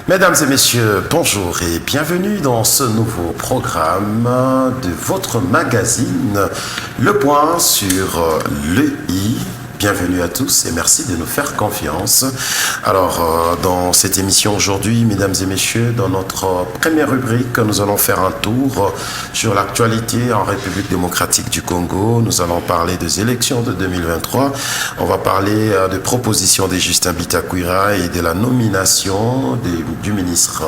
Mesdames et messieurs, bonjour et bienvenue dans ce nouveau programme de votre magazine Le Point sur l'EI. Bienvenue à tous et merci de nous faire confiance. Alors, dans cette émission aujourd'hui, mesdames et messieurs, dans notre première rubrique, nous allons faire un tour sur l'actualité en République démocratique du Congo. Nous allons parler des élections de 2023. On va parler de propositions de Justin Bitakwira et de la nomination du ministre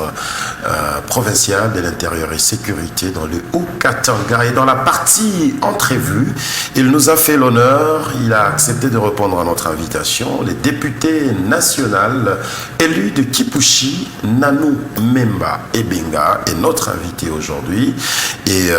provincial de l'Intérieur et Sécurité dans le Haut-Katanga. Et dans la partie entrevue, il nous a fait l'honneur, il a accepté de répondre à notre invitation, le député national élu de Kipushi, Nanou Memba Ebenga, est notre invité aujourd'hui. Et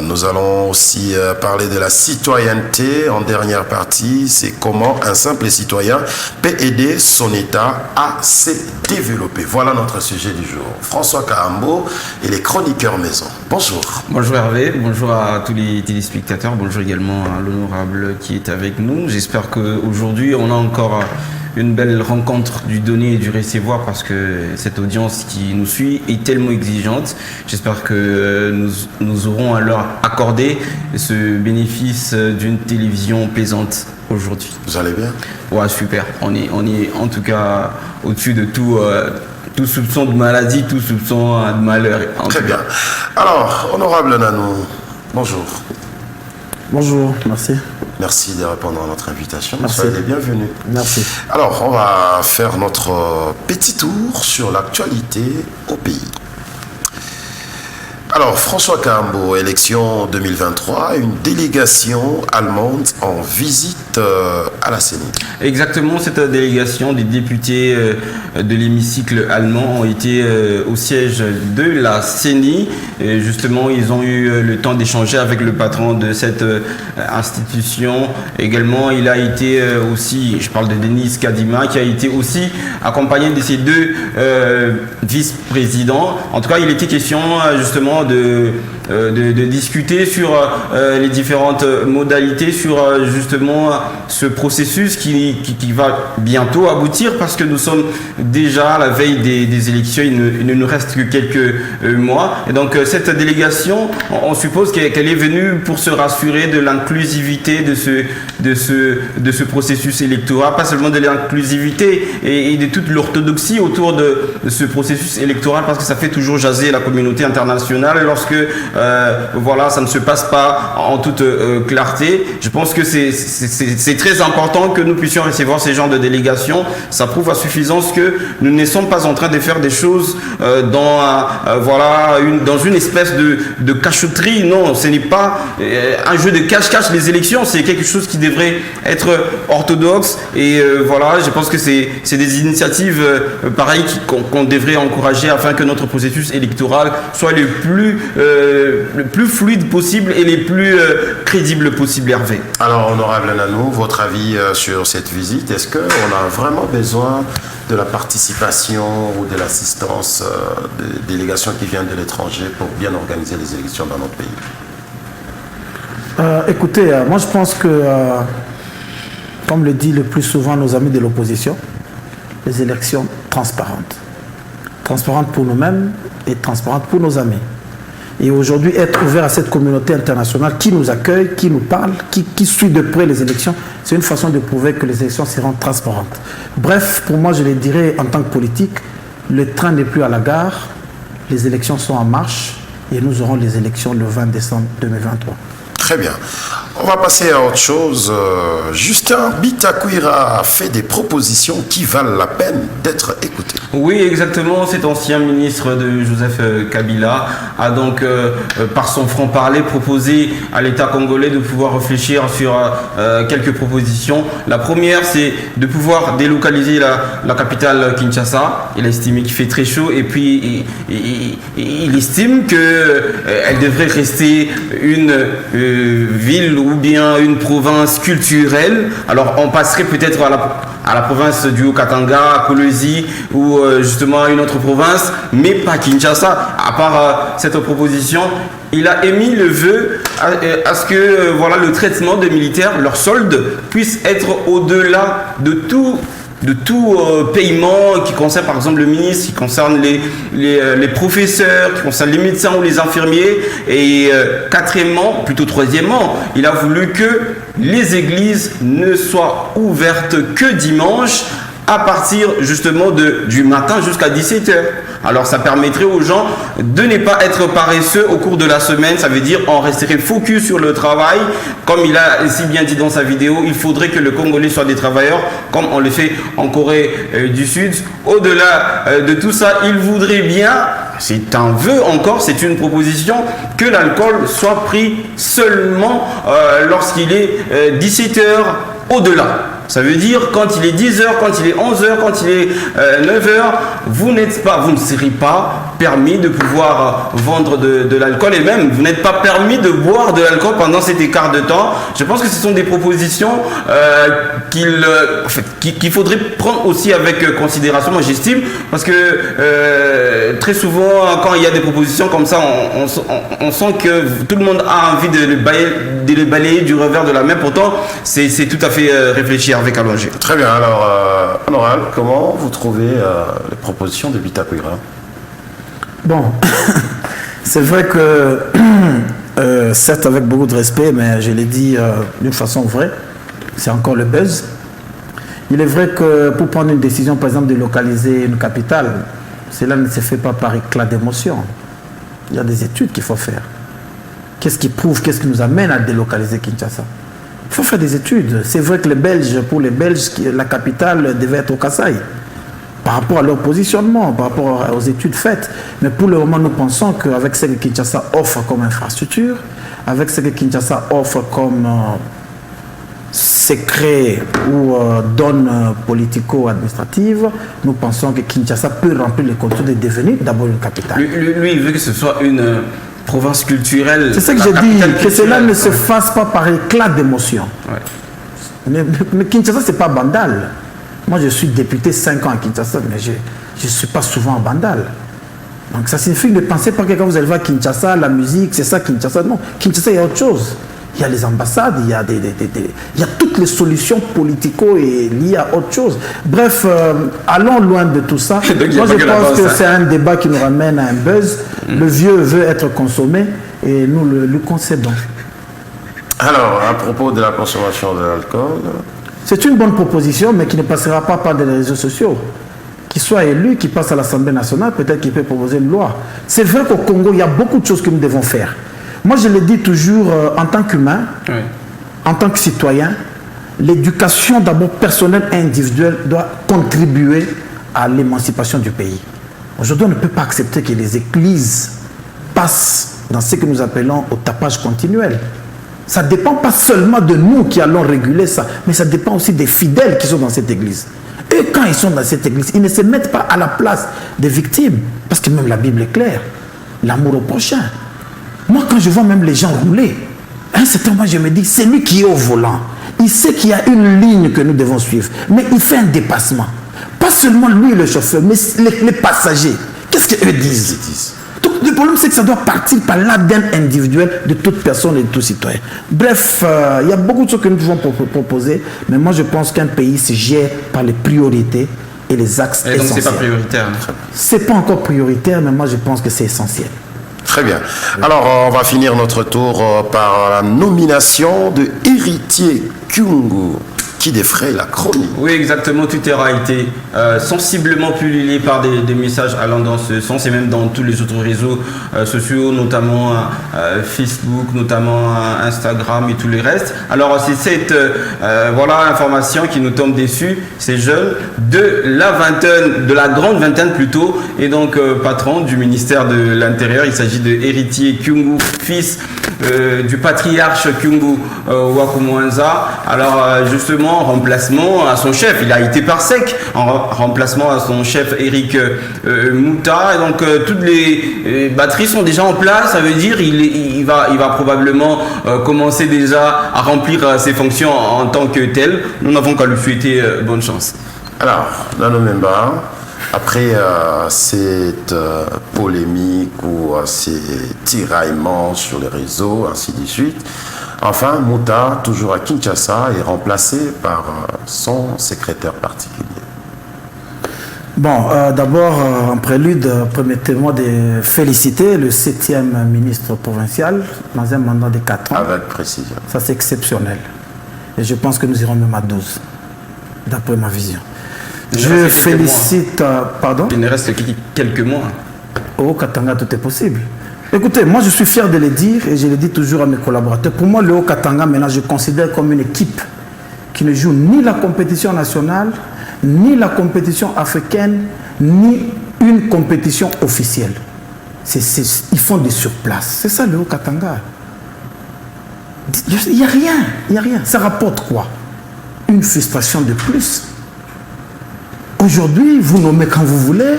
nous allons aussi parler de la citoyenneté en dernière partie. C'est comment un simple citoyen peut aider son État à se développer. Voilà notre sujet du jour. François Kahambo et les chroniqueurs maison. Bonjour. Bonjour Hervé, bonjour à tous les téléspectateurs, bonjour également à l'honorable qui est avec nous. J'espère qu'aujourd'hui on a encore une belle rencontre du donner et du recevoir parce que cette audience qui nous suit est tellement exigeante. J'espère que nous aurons à leur accorder ce bénéfice d'une télévision plaisante aujourd'hui. Vous allez bien? Ouais, super. On est en tout cas au-dessus de tout soupçon de maladie, tout soupçon de malheur. Très bien. Alors, honorable Nanou, bonjour. Bonjour, merci. Merci de répondre à notre invitation. Merci. Soyez les bienvenus. Merci. Alors, on va faire notre petit tour sur l'actualité au pays. Alors, François Kahambo, élection 2023, une délégation allemande en visite à la CENI. Exactement, cette délégation des députés de l'hémicycle allemand ont été au siège de la CENI. Et justement, ils ont eu le temps d'échanger avec le patron de cette institution. Également, il a été aussi, je parle de Denis Kadima, qui a été aussi accompagné de ces deux vice-présidents. En tout cas, il était question justement de discuter sur les différentes modalités, sur justement ce processus qui va bientôt aboutir parce que nous sommes déjà à la veille des élections, il ne nous reste que quelques mois. Et donc cette délégation, on suppose qu'elle est venue pour se rassurer de l'inclusivité de ce processus électoral, pas seulement de l'inclusivité et de toute l'orthodoxie autour de ce processus électoral parce que ça fait toujours jaser la communauté internationale lorsque voilà, ça ne se passe pas en toute clarté. Je pense que c'est très important que nous puissions recevoir ces genres de délégations. Ça prouve à suffisance que nous ne sommes pas en train de faire des choses dans une espèce de cachotterie. Non, ce n'est pas un jeu de cache-cache. Les élections, c'est quelque chose qui devrait être orthodoxe. Et voilà, je pense que c'est des initiatives pareilles qu'on devrait encourager afin que notre processus électoral soit le plus fluide possible et les plus crédibles possible, Hervé. Alors, honorable Nanou, votre avis sur cette visite, est-ce qu'on a vraiment besoin de la participation ou de l'assistance des délégations qui viennent de l'étranger pour bien organiser les élections dans notre pays? Écoutez, moi je pense que, comme le dit le plus souvent nos amis de l'opposition, les élections transparentes. Transparentes pour nous-mêmes et transparentes pour nos amis. Et aujourd'hui, être ouvert à cette communauté internationale qui nous accueille, qui nous parle, qui suit de près les élections, c'est une façon de prouver que les élections seront transparentes. Bref, pour moi, je le dirais en tant que politique, le train n'est plus à la gare, les élections sont en marche et nous aurons les élections le 20 décembre 2023. Très bien. On va passer à autre chose. Justin Bitakwira a fait des propositions qui valent la peine d'être écoutées. Oui, exactement. Cet ancien ministre de Joseph Kabila a donc, par son franc-parler, proposé à l'État congolais de pouvoir réfléchir sur quelques propositions. La première, c'est de pouvoir délocaliser la capitale Kinshasa. Il a estimé qu'il fait très chaud et puis il estime qu'elle devrait rester une ville ou bien une province culturelle. Alors on passerait peut-être à la province du Haut-Katanga, à Kolwezi ou justement à une autre province, mais pas Kinshasa. À part cette proposition, il a émis le vœu à ce que voilà, le traitement des militaires, leur solde, puisse être au-delà de tout tout paiement qui concerne par exemple le ministre, qui concerne les professeurs, qui concerne les médecins ou les infirmiers. Et troisièmement, il a voulu que les églises ne soient ouvertes que dimanche à partir justement du matin jusqu'à 17h. Alors ça permettrait aux gens de ne pas être paresseux au cours de la semaine. Ça veut dire on resterait focus sur le travail. Comme il a si bien dit dans sa vidéo, il faudrait que le Congolais soit des travailleurs comme on le fait en Corée du Sud. Au-delà de tout ça, il voudrait bien, c'est un vœu encore, c'est une proposition, que l'alcool soit pris seulement lorsqu'il est 17h au-delà. Ça veut dire quand il est 10h, quand il est 11h, quand il est 9h, vous ne serez pas permis de pouvoir vendre de l'alcool et même vous n'êtes pas permis de boire de l'alcool pendant cet écart de temps. Je pense que ce sont des propositions qu'il faudrait prendre aussi avec considération, moi j'estime, parce que très souvent quand il y a des propositions comme ça, on sent que tout le monde a envie de le balayer du revers de la main. Pourtant, c'est tout à fait réfléchi avec allongé. Très bien, alors, Honorable, comment vous trouvez les propositions de Bitakwira? Bon, c'est vrai que, certes avec beaucoup de respect, mais je l'ai dit d'une façon vraie, c'est encore le buzz. Il est vrai que pour prendre une décision, par exemple, de localiser une capitale, cela ne se fait pas par éclat d'émotion. Il y a des études qu'il faut faire. Qu'est-ce qui prouve, qu'est-ce qui nous amène à délocaliser Kinshasa? Il faut faire des études. C'est vrai que pour les Belges, la capitale devait être au Kasaï, par rapport à leur positionnement, par rapport aux études faites. Mais pour le moment, nous pensons qu'avec ce que Kinshasa offre comme infrastructure, avec ce que Kinshasa offre comme secret ou donne politico-administrative, nous pensons que Kinshasa peut remplir les contours de devenir d'abord une capitale. Lui, il veut que ce soit une province culturelle. C'est ce que je dis, que cela ne se fasse pas par éclat d'émotion. Ouais. Mais Kinshasa, ce n'est pas Bandal. Moi, je suis député 5 ans à Kinshasa, mais je ne suis pas souvent à Bandal. Donc ça signifie ne pensez pas que quand vous allez voir Kinshasa, la musique, c'est ça Kinshasa. Non, Kinshasa, il y a autre chose. Il y a les ambassades, il y a toutes les solutions politico et liées à autre chose. Bref, allons loin de tout ça. Moi, je pense que c'est un débat qui nous ramène à un buzz. Le vieux veut être consommé et nous le concédons. Alors, à propos de la consommation de l'alcool... C'est une bonne proposition, mais qui ne passera pas par des réseaux sociaux. Qu'il soit élu, qu'il passe à l'Assemblée nationale, peut-être qu'il peut proposer une loi. C'est vrai qu'au Congo, il y a beaucoup de choses que nous devons faire. Moi, je le dis toujours, en tant qu'humain, en tant que citoyen, l'éducation d'abord personnelle et individuelle doit contribuer à l'émancipation du pays. Aujourd'hui, on ne peut pas accepter que les églises passent dans ce que nous appelons au tapage continuel. Ça ne dépend pas seulement de nous qui allons réguler ça, mais ça dépend aussi des fidèles qui sont dans cette église. Et quand ils sont dans cette église, ils ne se mettent pas à la place des victimes, parce que même la Bible est claire, l'amour au prochain. Moi, quand je vois même les gens rouler, à un certain moment, je me dis, c'est lui qui est au volant. Il sait qu'il y a une ligne que nous devons suivre, mais il fait un dépassement. Pas seulement lui, le chauffeur, mais les passagers. Qu'est-ce qu'eux disent? Donc, le problème, c'est que ça doit partir par l'ADN individuel de toute personne et de tout citoyen. Bref, il y a beaucoup de choses que nous devons proposer, mais moi, je pense qu'un pays se gère par les priorités et les axes essentiels. Donc, c'est pas prioritaire. C'est pas encore prioritaire, mais moi, je pense que c'est essentiel. Très bien. Alors, on va finir notre tour par la nomination de Héritier Kyungu, qui défraie la chronique. Oui, exactement. Twitter a été sensiblement publié par des messages allant dans ce sens et même dans tous les autres réseaux sociaux, notamment Facebook, notamment Instagram et tout le reste. Alors, c'est cette information qui nous tombe dessus. Ces jeunes de la vingtaine, de la grande vingtaine plutôt, et donc patron du ministère de l'Intérieur. Il s'agit de Héritier Kyungu, fils du patriarche Kyungu Wakumwanza. Alors, justement, en remplacement à son chef, il a été par sec, en remplacement à son chef Eric Mouta. Et donc toutes les batteries sont déjà en place. Ça veut dire il va probablement commencer déjà à remplir ses fonctions en tant que tel. Nous n'avons qu'à lui souhaiter bonne chance. Alors, Nano Memba, après cette polémique ou ces tiraillements sur les réseaux, ainsi de suite, enfin, Mouta, toujours à Kinshasa, est remplacé par son secrétaire particulier. Bon, d'abord, en prélude, permettez-moi de féliciter le 7e ministre provincial dans un mandat de 4 ans. Avec précision. Ça, c'est exceptionnel. Et je pense que nous irons même à 12, d'après ma vision. Je félicite... pardon? Il ne reste que quelques mois. Au Katanga, tout est possible. Écoutez, moi, je suis fier de le dire et je le dis toujours à mes collaborateurs. Pour moi, le Haut-Katanga, maintenant, je considère comme une équipe qui ne joue ni la compétition nationale, ni la compétition africaine, ni une compétition officielle. Ils font des surplaces. C'est ça le Haut-Katanga. Il n'y a rien, il n'y a rien. Ça rapporte quoi? Une frustration de plus. Aujourd'hui, vous nommez quand vous voulez,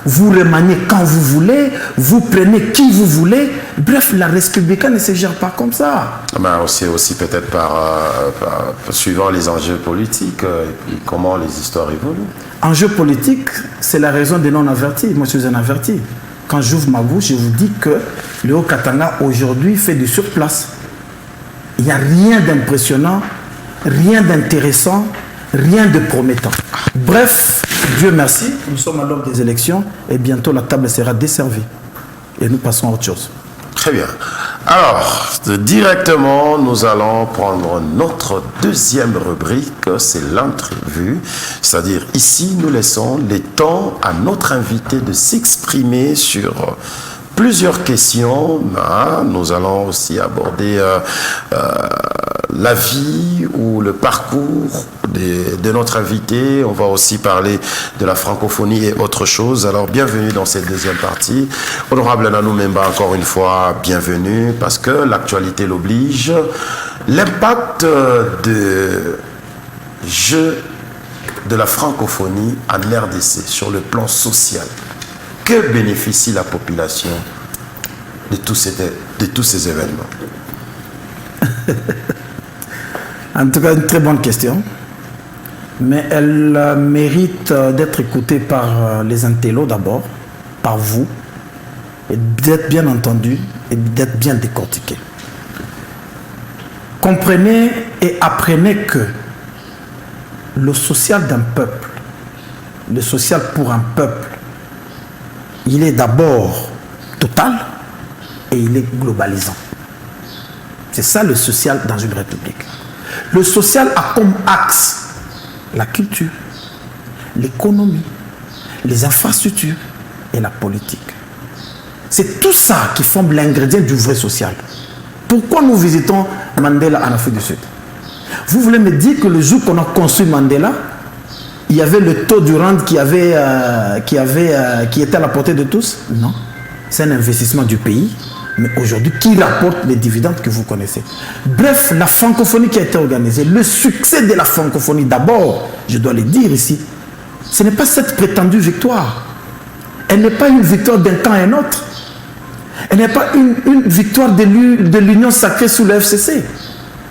vous remaniez quand vous voulez, vous prenez qui vous voulez. Bref, la République ne se gère pas comme ça. Ben, aussi peut-être suivant les enjeux politiques et puis comment les histoires évoluent. Enjeu politique, c'est la raison des non-avertis. Moi, je suis un averti. Quand j'ouvre ma bouche, je vous dis que le Haut-Katanga, aujourd'hui, fait du surplace. Il n'y a rien d'impressionnant, rien d'intéressant, rien de promettant. Bref, Dieu merci, nous sommes à l'heure des élections et bientôt la table sera desservie. Et nous passons à autre chose. Très bien. Alors, directement, nous allons prendre notre deuxième rubrique, c'est l'entrevue. C'est-à-dire, ici, nous laissons le temps à notre invité de s'exprimer sur plusieurs questions. Nous allons aussi aborder la vie ou le parcours de notre invité. On va aussi parler de la francophonie et autre chose. Alors, bienvenue dans cette deuxième partie. Honorable Nanou Memba, encore une fois, bienvenue, parce que l'actualité l'oblige. L'impact de jeu de la francophonie en RDC sur le plan social. Que bénéficie la population de tous ces événements? En tout cas, une très bonne question. Mais elle mérite d'être écoutée par les intellos d'abord, par vous, et d'être bien entendue et d'être bien décortiquée. Comprenez et apprenez que le social d'un peuple, le social pour un peuple, il est d'abord total et il est globalisant. C'est ça le social dans une république. Le social a comme axe la culture, l'économie, les infrastructures et la politique. C'est tout ça qui forme l'ingrédient du vrai social. Pourquoi nous visitons Mandela en Afrique du Sud? Vous voulez me dire que le jour qu'on a construit Mandela, il y avait le taux du rente qui était à la portée de tous? Non. C'est un investissement du pays, mais aujourd'hui, qui rapporte les dividendes que vous connaissez. Bref, la francophonie qui a été organisée, le succès de la francophonie, d'abord, je dois le dire ici, ce n'est pas cette prétendue victoire. Elle n'est pas une victoire d'un camp à un autre. Elle n'est pas une victoire de l'union sacrée sous le FCC.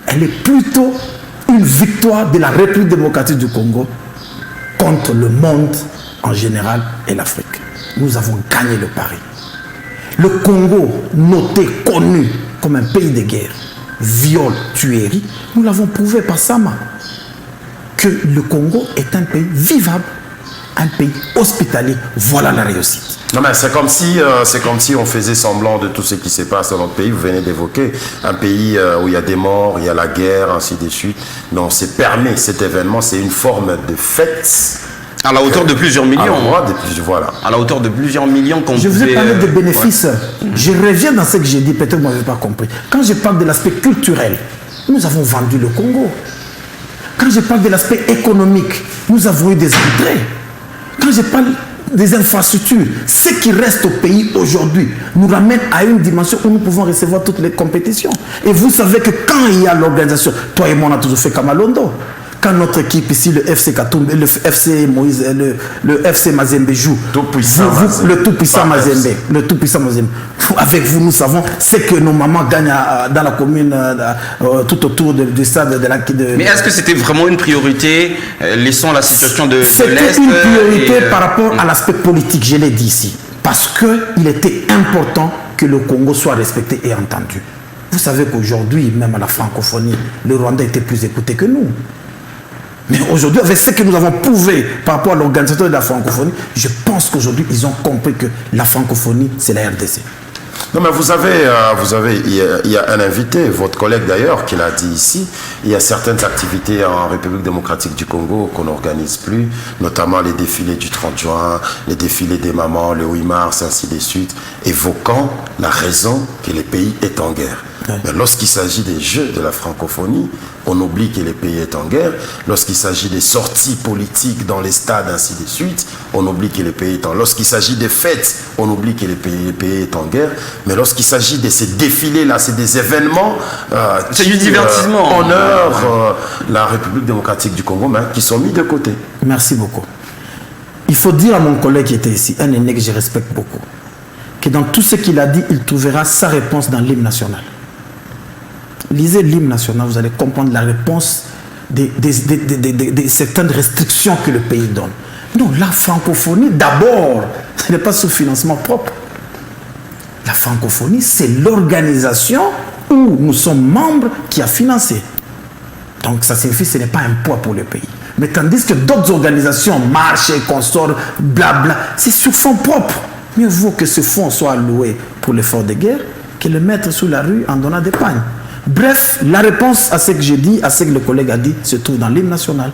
Elle est plutôt une victoire de la République démocratique du Congo contre le monde en général et l'Afrique. Nous avons gagné le pari. Le Congo, noté, connu comme un pays de guerre, viol, tuerie, nous l'avons prouvé par Sama que le Congo est un pays vivable, un pays hospitalier. Voilà la réussite. Non, mais c'est comme si on faisait semblant de tout ce qui se passe dans notre pays. Vous venez d'évoquer un pays où il y a des morts, il y a la guerre, ainsi de suite. Non, c'est permis, cet événement, c'est une forme de fête. À la hauteur de plusieurs millions. Voilà. À la hauteur de plusieurs millions qu'on Je vous ai parlé des bénéfices. Ouais. Je reviens dans ce que j'ai dit, peut-être que vous n'avez pas compris. Quand je parle de l'aspect culturel, nous avons vendu le Congo. Quand je parle de l'aspect économique, nous avons eu des entrées. Quand je parle des infrastructures, ce qui reste au pays aujourd'hui nous ramène à une dimension où nous pouvons recevoir toutes les compétitions. Et vous savez que quand il y a l'organisation, toi et moi on a toujours fait Kamalondo. Quand notre équipe ici, le FC Katumbe, le FC Moïse, le FC Mazembe joue, le tout-puissant Mazembe, avec vous, nous savons ce que nos mamans gagnent dans la commune, tout autour du stade de la... Mais est-ce que c'était vraiment une priorité, laissant la situation de l'Est? C'était une priorité par rapport à l'aspect politique, je l'ai dit ici, parce qu'il était important que le Congo soit respecté et entendu. Vous savez qu'aujourd'hui, même à la francophonie, le Rwanda était plus écouté que nous. Mais aujourd'hui, avec ce que nous avons prouvé par rapport à l'organisateur de la francophonie, je pense qu'aujourd'hui, ils ont compris que la francophonie, c'est la RDC. Non, mais il y a un invité, votre collègue d'ailleurs, qui l'a dit ici. Il y a certaines activités en République démocratique du Congo qu'on n'organise plus, notamment les défilés du 30 juin, les défilés des mamans, le 8 mars, ainsi de suite, évoquant la raison que le pays est en guerre. Ouais. Mais lorsqu'il s'agit des Jeux de la francophonie, on oublie que le pays est en guerre. Lorsqu'il s'agit des sorties politiques dans les stades, ainsi de suite, on oublie que le pays est en guerre. Lorsqu'il s'agit des fêtes, on oublie que le pays est en guerre. Mais lorsqu'il s'agit de ces défilés-là, c'est des événements c'est du divertissement. Honorent la République démocratique du Congo, mais qui sont mis de côté. Merci beaucoup. Il faut dire à mon collègue qui était ici, un aîné que je respecte beaucoup, que dans tout ce qu'il a dit, il trouvera sa réponse dans l'hymne national. Lisez l'hymne national, vous allez comprendre la réponse de certaines restrictions que le pays donne. Non, la francophonie, d'abord, ce n'est pas sous financement propre. La francophonie, c'est l'organisation où nous sommes membres qui a financé. Donc ça signifie que ce n'est pas un poids pour le pays. Mais tandis que d'autres organisations, marchés, consorts, blabla, c'est sur fonds propres. Mieux vaut que ce fonds soit alloué pour l'effort de guerre que le mettre sous la rue en donnant des pagnes. Bref, la réponse à ce que j'ai dit, à ce que le collègue a dit, se trouve dans l'hymne national.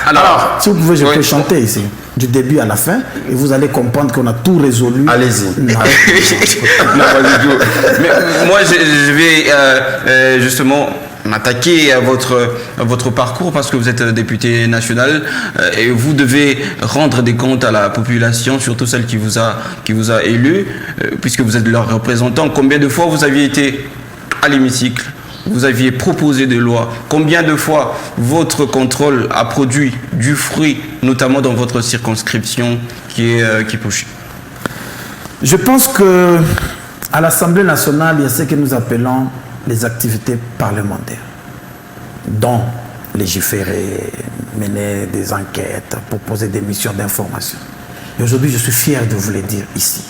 Alors, si vous pouvez, je peux chanter ici, du début à la fin, et vous allez comprendre qu'on a tout résolu. Allez-y. Non, pas du tout. Mais moi, je vais justement m'attaquer à votre parcours parce que vous êtes député national et vous devez rendre des comptes à la population, surtout celle qui vous a élu, puisque vous êtes leur représentant. Combien de fois vous aviez été à l'hémicycle, vous aviez proposé des lois, combien de fois votre contrôle a produit du fruit, notamment dans votre circonscription qui est Kipushi? Je pense que à l'Assemblée nationale, il y a ce que nous appelons les activités parlementaires, dont légiférer, mener des enquêtes, proposer des missions d'information. Et aujourd'hui, je suis fier de vous le dire ici,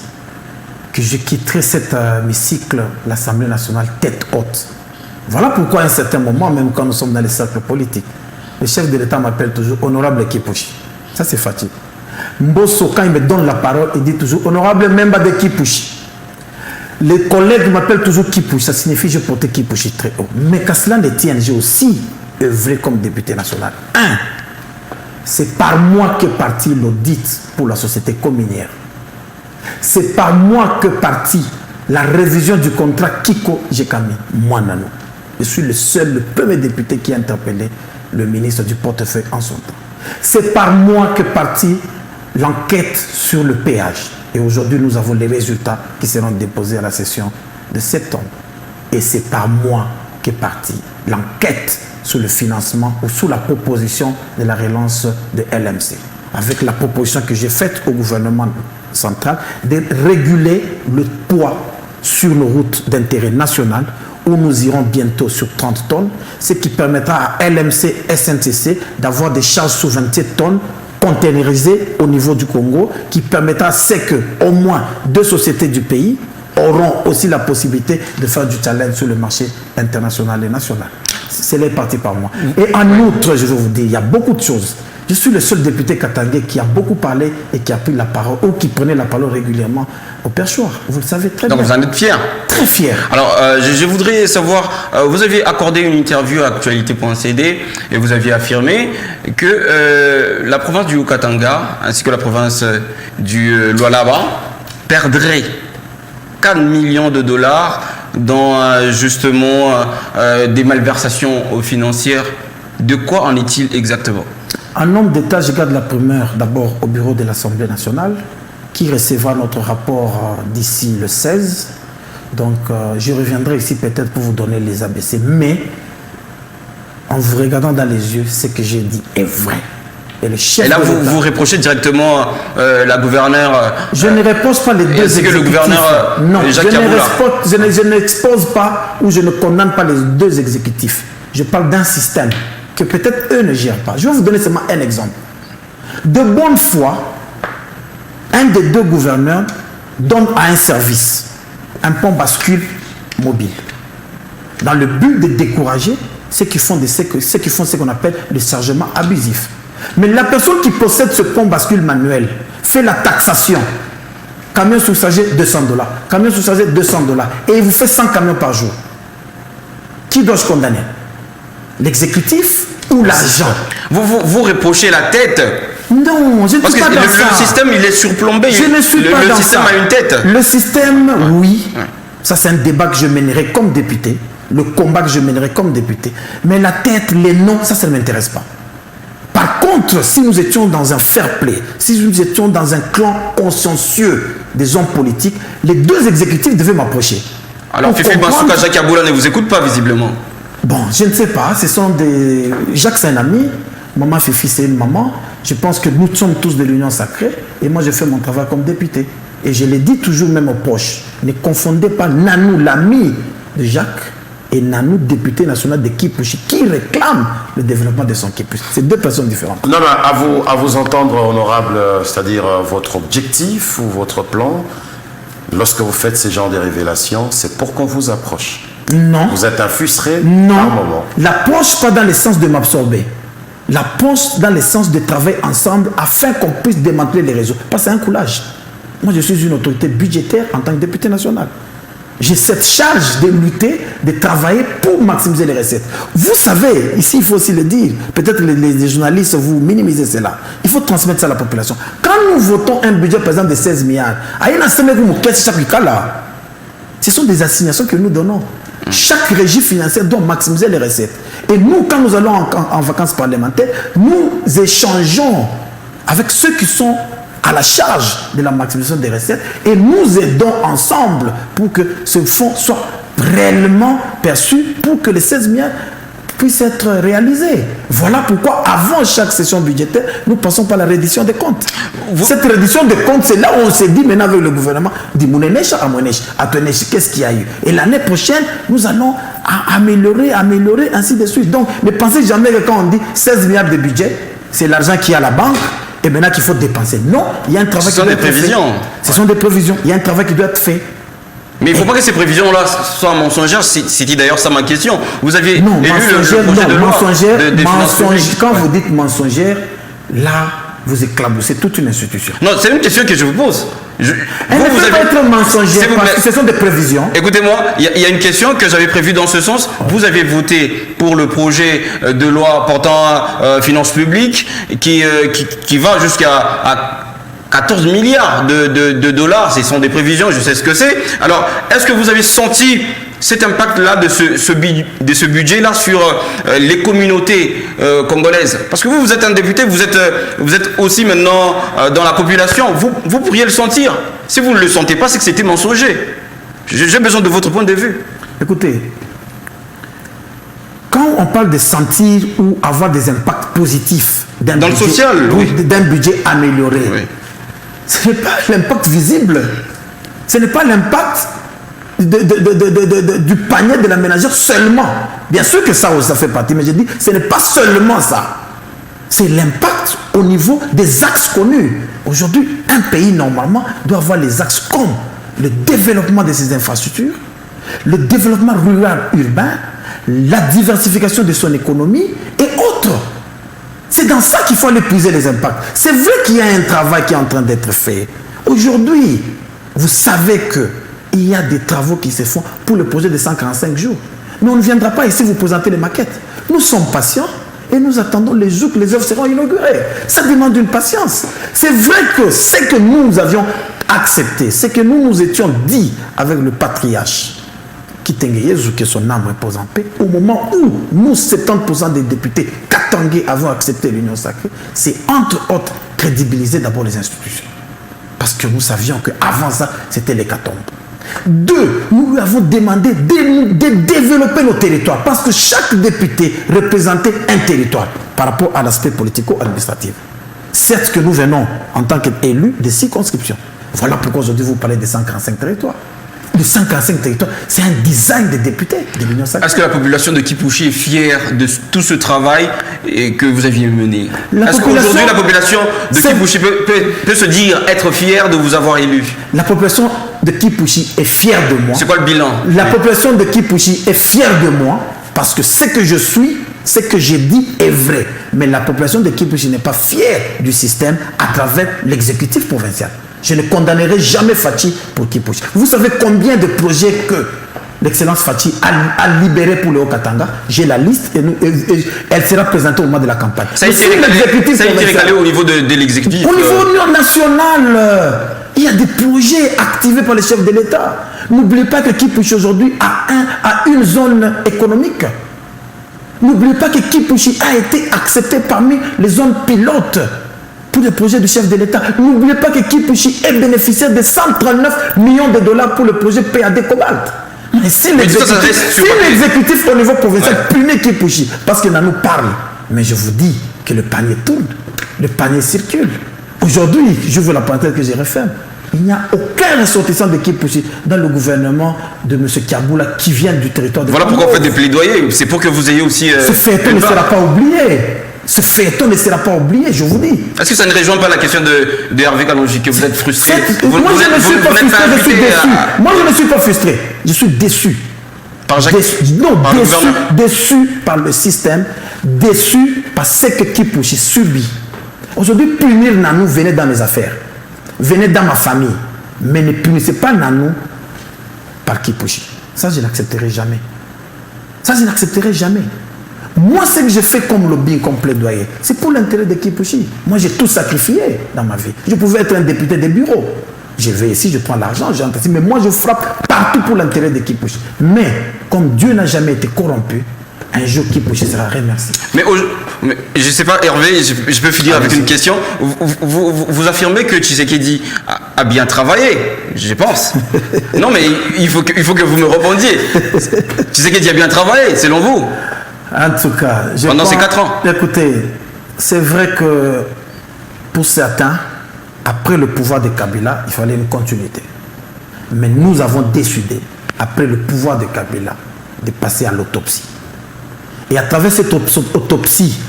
que je quitterai cet hémicycle, l'Assemblée nationale, tête haute. Voilà pourquoi à un certain moment, même quand nous sommes dans les cercles politiques, le chef de l'État m'appelle toujours Honorable Kipushi. Ça, c'est fatigué. Mbosso, quand il me donne la parole, il dit toujours Honorable Memba de Kipushi. Les collègues m'appellent toujours Kipushi. Ça signifie que je portais Kipushi très haut. Mais qu'à cela ne tienne, j'ai aussi œuvré comme député national. C'est par moi que partit l'audit pour la société communière. C'est par moi que partit la révision du contrat Kiko Jekami. Moi, Nano. Je suis le premier député qui a interpellé le ministre du portefeuille en son temps. C'est par moi que partit l'enquête sur le péage. Et aujourd'hui, nous avons les résultats qui seront déposés à la session de septembre. Et c'est par moi qu'est partie l'enquête sur le financement ou sous la proposition de la relance de LMC. Avec la proposition que j'ai faite au gouvernement central de réguler le poids sur nos routes d'intérêt national où nous irons bientôt sur 30 tonnes, ce qui permettra à LMC SNCC d'avoir des charges sous 27 tonnes containerisées au niveau du Congo, qui permettra à ce que au moins 2 sociétés du pays auront aussi la possibilité de faire du challenge sur le marché international et national. C'est les partis par moi. Et en outre, je veux vous dire, il y a beaucoup de choses. Je suis le seul député katangais qui a beaucoup parlé et qui a pris la parole, ou qui prenait la parole régulièrement au perchoir. Vous le savez très bien. Donc vous en êtes fier? Très fier. Alors, je voudrais savoir, vous aviez accordé une interview à actualité.cd et vous aviez affirmé que la province du Haut-Katanga ainsi que la province du Lualaba perdraient 4 millions de dollars dans justement des malversations financières. De quoi en est-il exactement? En nombre d'États, je garde la primeur d'abord au bureau de l'Assemblée nationale qui recevra notre rapport d'ici le 16. Donc je reviendrai ici peut-être pour vous donner les ABC. Mais en vous regardant dans les yeux, ce que j'ai dit est vrai. Et, le chef et là, vous reprochez directement la gouverneure. Je ne repose pas les deux exécutifs. Que le gouverneur non, je n'expose pas ou je ne condamne pas les 2 exécutifs. Je parle d'un système que peut-être eux ne gèrent pas. Je vais vous donner seulement un exemple. De bonne foi, un des 2 gouverneurs donne à un service un pont bascule mobile, dans le but de décourager ceux qui font ce qu'on appelle le chargement abusif. Mais la personne qui possède ce pont bascule manuel fait la taxation. Camion surchargé, $200. Camion surchargé, $200. Et il vous fait 100 camions par jour. Qui dois-je condamner? L'exécutif ou l'agent? Vous reprochez la tête. Non, je ne suis pas dans ça. Le système, il est surplombé. Je ne suis pas dans ça. Le système a une tête. Le système, oui. Ça, c'est un débat que je mènerai comme député. Le combat que je mènerai comme député. Mais la tête, les noms, ça ne m'intéresse pas. Par contre, si nous étions dans un fair play, si nous étions dans un clan consciencieux des hommes politiques, les deux exécutifs devaient m'approcher. Alors, Fifi Bansouka, Jacques Aboula ne vous écoute pas visiblement. Bon, je ne sais pas. Ce sont des... Jacques, c'est un ami. Maman Fifi, c'est une maman. Je pense que nous sommes tous de l'Union sacrée. Et moi, je fais mon travail comme député. Et je l'ai dit toujours même aux proches. Ne confondez pas Nanou, l'ami de Jacques, et Nanou, député national de Kipushi, qui réclame le développement de son Kipushi. C'est deux personnes différentes. Non, mais à vous entendre, honorable, c'est-à-dire votre objectif ou votre plan, lorsque vous faites ces genres de révélations, c'est pour qu'on vous approche. Non. Vous êtes un frustré non. à un moment. L'approche pas dans le sens de m'absorber. L'approche dans le sens de travailler ensemble afin qu'on puisse démanteler les réseaux. Parce que c'est un coulage. Moi, je suis une autorité budgétaire en tant que député national. J'ai cette charge de lutter, de travailler pour maximiser les recettes. Vous savez, ici, il faut aussi le dire, peut-être les journalistes, vous minimisez cela. Il faut transmettre ça à la population. Quand nous votons un budget, par exemple, de 16 milliards, ce sont des assignations que nous donnons. Chaque régie financière doit maximiser les recettes. Et nous, quand nous allons en vacances parlementaires, nous échangeons avec ceux qui sont à la charge de la maximisation des recettes et nous aidons ensemble pour que ce fonds soit réellement perçu pour que les 16 milliards puissent être réalisés. Voilà pourquoi avant chaque session budgétaire, nous passons par la reddition des comptes. Cette reddition des comptes, c'est là où on s'est dit maintenant avec le gouvernement, qu'est-ce qu'il y a eu? Et l'année prochaine, nous allons améliorer, ainsi de suite. Donc, ne pensez jamais que quand on dit 16 milliards de budget, c'est l'argent qui est à la banque, et maintenant qu'il faut dépenser. Non, il y a un travail qui doit être fait. Ce sont des prévisions. Ce sont des prévisions. Il y a un travail qui doit être fait. Mais il ne faut pas que ces prévisions-là soient mensongères. C'était d'ailleurs ça ma question. Vous aviez élu le projet de loi de finances publiques. Quand vous dites mensongère, là, vous éclaboussez toute une institution. Non, c'est une question que je vous pose. Elle ne peut pas être mensongère parce que ce sont des prévisions. Écoutez-moi, il y a une question que j'avais prévue dans ce sens. Vous avez voté pour le projet de loi portant finances publiques qui va jusqu'à 14 milliards de dollars. Ce sont des prévisions, je sais ce que c'est. Alors, est-ce que vous avez senti cet impact-là de ce budget-là sur les communautés congolaises? Parce que vous êtes un député, vous êtes aussi maintenant dans la population. Vous pourriez le sentir. Si vous ne le sentez pas, c'est que c'était mensonger. J'ai besoin de votre point de vue. Écoutez, quand on parle de sentir ou avoir des impacts positifs d'un budget, social, d'un budget amélioré, oui. Ce n'est pas l'impact visible. Ce n'est pas l'impact du panier de la ménagère seulement. Bien sûr que ça fait partie, mais je dis, ce n'est pas seulement ça. C'est l'impact au niveau des axes connus. Aujourd'hui, un pays, normalement, doit avoir les axes comme le développement de ses infrastructures, le développement rural-urbain, la diversification de son économie et autres. C'est dans ça qu'il faut aller puiser les impacts. C'est vrai qu'il y a un travail qui est en train d'être fait. Aujourd'hui, vous savez qu'il y a des travaux qui se font pour le projet de 145 jours. Mais on ne viendra pas ici vous présenter les maquettes. Nous sommes patients et nous attendons les jours que les œuvres seront inaugurées. Ça demande une patience. C'est vrai que ce que nous avions accepté, ce que nous étions dit avec le patriarche, que son âme repose en paix, au moment où nous, 70% des députés Katangé avons accepté l'Union sacrée, c'est entre autres crédibiliser d'abord les institutions. Parce que nous savions qu'avant ça, c'était l'hécatombe. Deux, nous lui avons demandé de développer nos territoires, parce que chaque député représentait un territoire par rapport à l'aspect politico-administratif. Certes que nous venons en tant qu'élus des circonscriptions. Voilà pourquoi aujourd'hui vous parlez de 145 territoires. De 145 territoires, c'est un design des députés de l'Union sacrée. Est-ce que la population de Kipushi est fière de tout ce travail que vous aviez mené? Est-ce qu'aujourd'hui la population de Kipushi peut se dire être fière de vous avoir élu? La population de Kipushi est fière de moi. C'est quoi le bilan? La population de Kipushi est fière de moi parce que ce que je suis, ce que j'ai dit est vrai. Mais la population de Kipushi n'est pas fière du système à travers l'exécutif provincial. Je ne condamnerai jamais Fachi pour Kipushi. Vous savez combien de projets que l'excellence Fachi a libéré pour le Haut-Katanga? J'ai la liste et elle sera présentée au moment de la campagne. Ça a été récalé au niveau de l'exécutif. Au niveau national, il y a des projets activés par les chefs de l'État. N'oubliez pas que Kipushi aujourd'hui a une zone économique. N'oubliez pas que Kipushi a été accepté parmi les zones pilotes pour les projets du chef de l'État. N'oubliez pas que Kipushi est bénéficiaire de 139 millions de dollars pour le projet PAD Cobalt. Mais si l'exécutif au niveau provincial punit Kipushi parce qu'il en nous parle, mais je vous dis que le panier tourne, le panier circule. Aujourd'hui, je veux la parenthèse que je referme. Il n'y a aucun ressortissant de Kipushi dans le gouvernement de M. Kiaboula qui vient du territoire de Voilà pourquoi on fait des plaidoyers. C'est pour que vous ayez aussi... Ce feuilleton ne sera pas oublié. Ce feuilleton ne sera pas oublié, je vous dis. Est-ce que ça ne rejoint pas la question de Hervé Kalonji, que vous êtes frustré? Moi, je ne suis pas frustré, je suis déçu. Moi, je ne suis pas frustré. Je suis déçu. Par Jacques? Déçu par le système, déçu par ce que Kipushi subit. Aujourd'hui, punir Nanou, venez dans mes affaires. Venez dans ma famille. Mais ne punissez pas Nanou par Kipushi. Ça, je n'accepterai jamais. Ça, je n'accepterai jamais. Moi, ce que j'ai fait comme lobby, comme plaidoyer, c'est pour l'intérêt de Kipushi. Moi, j'ai tout sacrifié dans ma vie. Je pouvais être un député des bureaux. Je vais ici, je prends l'argent, j'entre ici. Mais moi, je frappe partout pour l'intérêt de Kipushi. Mais, comme Dieu n'a jamais été corrompu, un jour Kipushi sera remercié. Mais je ne sais pas, Hervé, je peux finir avec une question. Vous affirmez que Tshisekedi a bien travaillé, je pense. Non, mais il faut que vous me répondiez. Tshisekedi a bien travaillé, selon vous? En tout cas, pendant ces 4 ans. Écoutez, c'est vrai que pour certains, après le pouvoir de Kabila, il fallait une continuité. Mais nous avons décidé, après le pouvoir de Kabila, de passer à l'autopsie. Et à travers cette autopsie,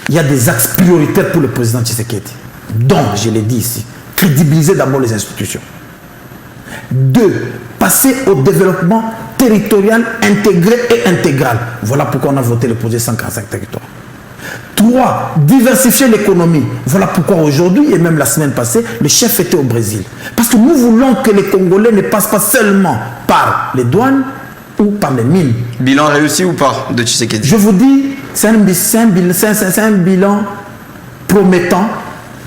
il y a des axes prioritaires pour le président Tshisekedi. Donc, je l'ai dit ici, crédibiliser d'abord les institutions. 2, passer au développement territorial intégré et intégral. Voilà pourquoi on a voté le projet 145 territoires. 3, diversifier l'économie. Voilà pourquoi aujourd'hui et même la semaine passée, le chef était au Brésil. Parce que nous voulons que les Congolais ne passent pas seulement par les douanes ou par les mines. Bilan réussi ou pas de Tshisekedi? Je vous dis, c'est un bilan promettant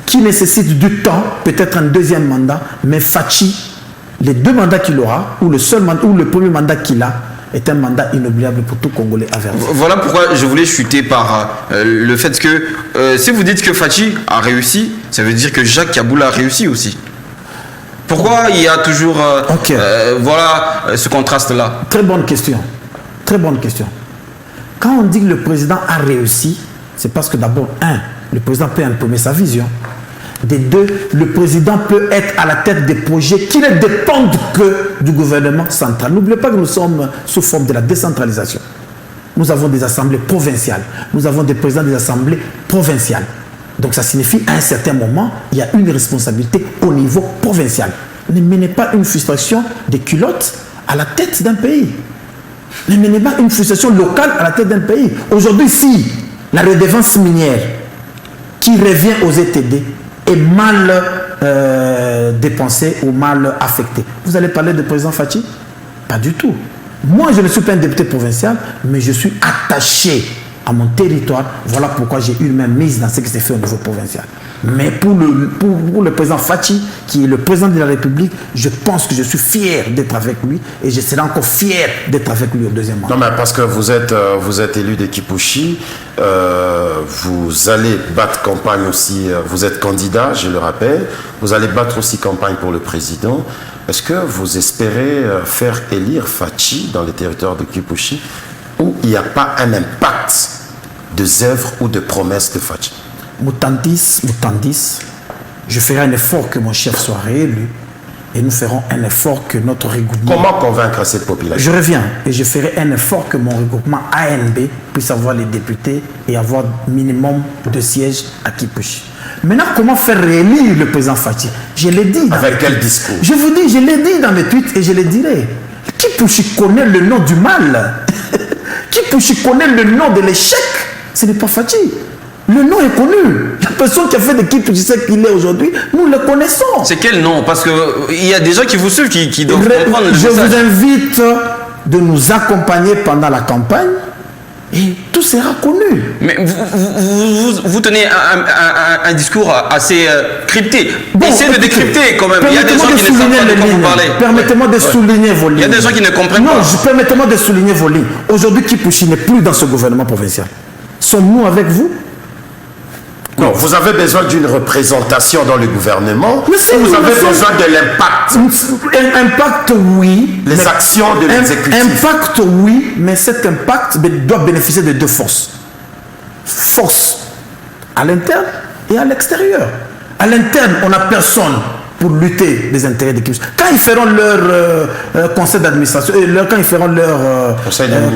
qui nécessite du temps, peut-être un deuxième mandat, mais Fachi, les 2 mandats qu'il aura, ou le seul mandat, ou le premier mandat qu'il a, est un mandat inoubliable pour tout Congolais à verser. Voilà pourquoi je voulais chuter par le fait que si vous dites que Fachi a réussi, ça veut dire que Jacques Kaboula a réussi aussi. Pourquoi il y a toujours ce contraste-là? Très bonne question. Très bonne question. Quand on dit que le président a réussi, c'est parce que d'abord, 1, le président peut imprimer sa vision. Des 2, le président peut être à la tête des projets qui ne dépendent que du gouvernement central. N'oubliez pas que nous sommes sous forme de la décentralisation. Nous avons des assemblées provinciales. Nous avons des présidents des assemblées provinciales. Donc ça signifie à un certain moment, il y a une responsabilité au niveau provincial. Ne menez pas une frustration des culottes à la tête d'un pays. Ne menez pas une frustration locale à la tête d'un pays. Aujourd'hui, si la redevance minière qui revient aux ETD est mal dépensée ou mal affectée, vous allez parler de président Fachi? Pas du tout. Moi, je ne suis pas un député provincial, mais je suis attaché à mon territoire. Voilà pourquoi j'ai eu une même mise dans ce qui s'est fait au niveau provincial. Mais pour le président Fachi, qui est le président de la République, je pense que je suis fier d'être avec lui et je serai encore fier d'être avec lui au deuxième mandat. Non, mais parce que vous êtes élu de Kipushi, vous allez battre campagne aussi, vous êtes candidat, je le rappelle, vous allez battre aussi campagne pour le président. Est-ce que vous espérez faire élire Fachi dans les territoires de Kipushi où il n'y a pas un impact de œuvres ou de promesses de Fachi? Moutandis, je ferai un effort que mon chef soit réélu et nous ferons un effort que notre regroupement... Comment convaincre cette population? Je reviens et je ferai un effort que mon regroupement ANB puisse avoir les députés et avoir minimum de sièges à Kipushi. Maintenant, comment faire réélire le président Fachi? Je l'ai dit. Avec quel discours? Je vous dis, je l'ai dit dans les tweets et je le dirai. Kipushi connaît le nom du mal. Kipouchi connaît le nom de l'échec. Ce n'est pas Fachi. Le nom est connu. La personne qui a fait de Kipouchi, ce qu'il est aujourd'hui, nous le connaissons. C'est quel nom? Parce qu'il y a des gens qui vous suivent, qui doivent comprendre le Je message. vous invite de nous accompagner pendant la campagne et tout sera connu. Mais vous tenez un discours assez crypté. Essayez de décrypter quand même. Il y a des gens qui ne savent pas de quoi vous parlez. Permettez-moi de souligner vos lignes. Il y a des gens qui ne comprennent non, pas. Permettez-moi de souligner vos lignes. Aujourd'hui, Kipouchi n'est plus dans ce gouvernement provincial. Sommes-nous avec vous? Non, vous avez besoin d'une représentation dans le gouvernement. Mais si vous avez besoin de l'impact. Impact, oui. Les actions de l'exécutif. Impact, oui, mais cet impact doit bénéficier de deux forces. Force à l'interne et à l'extérieur. À l'interne, on n'a personne pour lutter les intérêts des Kipouchi. Quand ils feront leur conseil d'administration, quand ils feront leur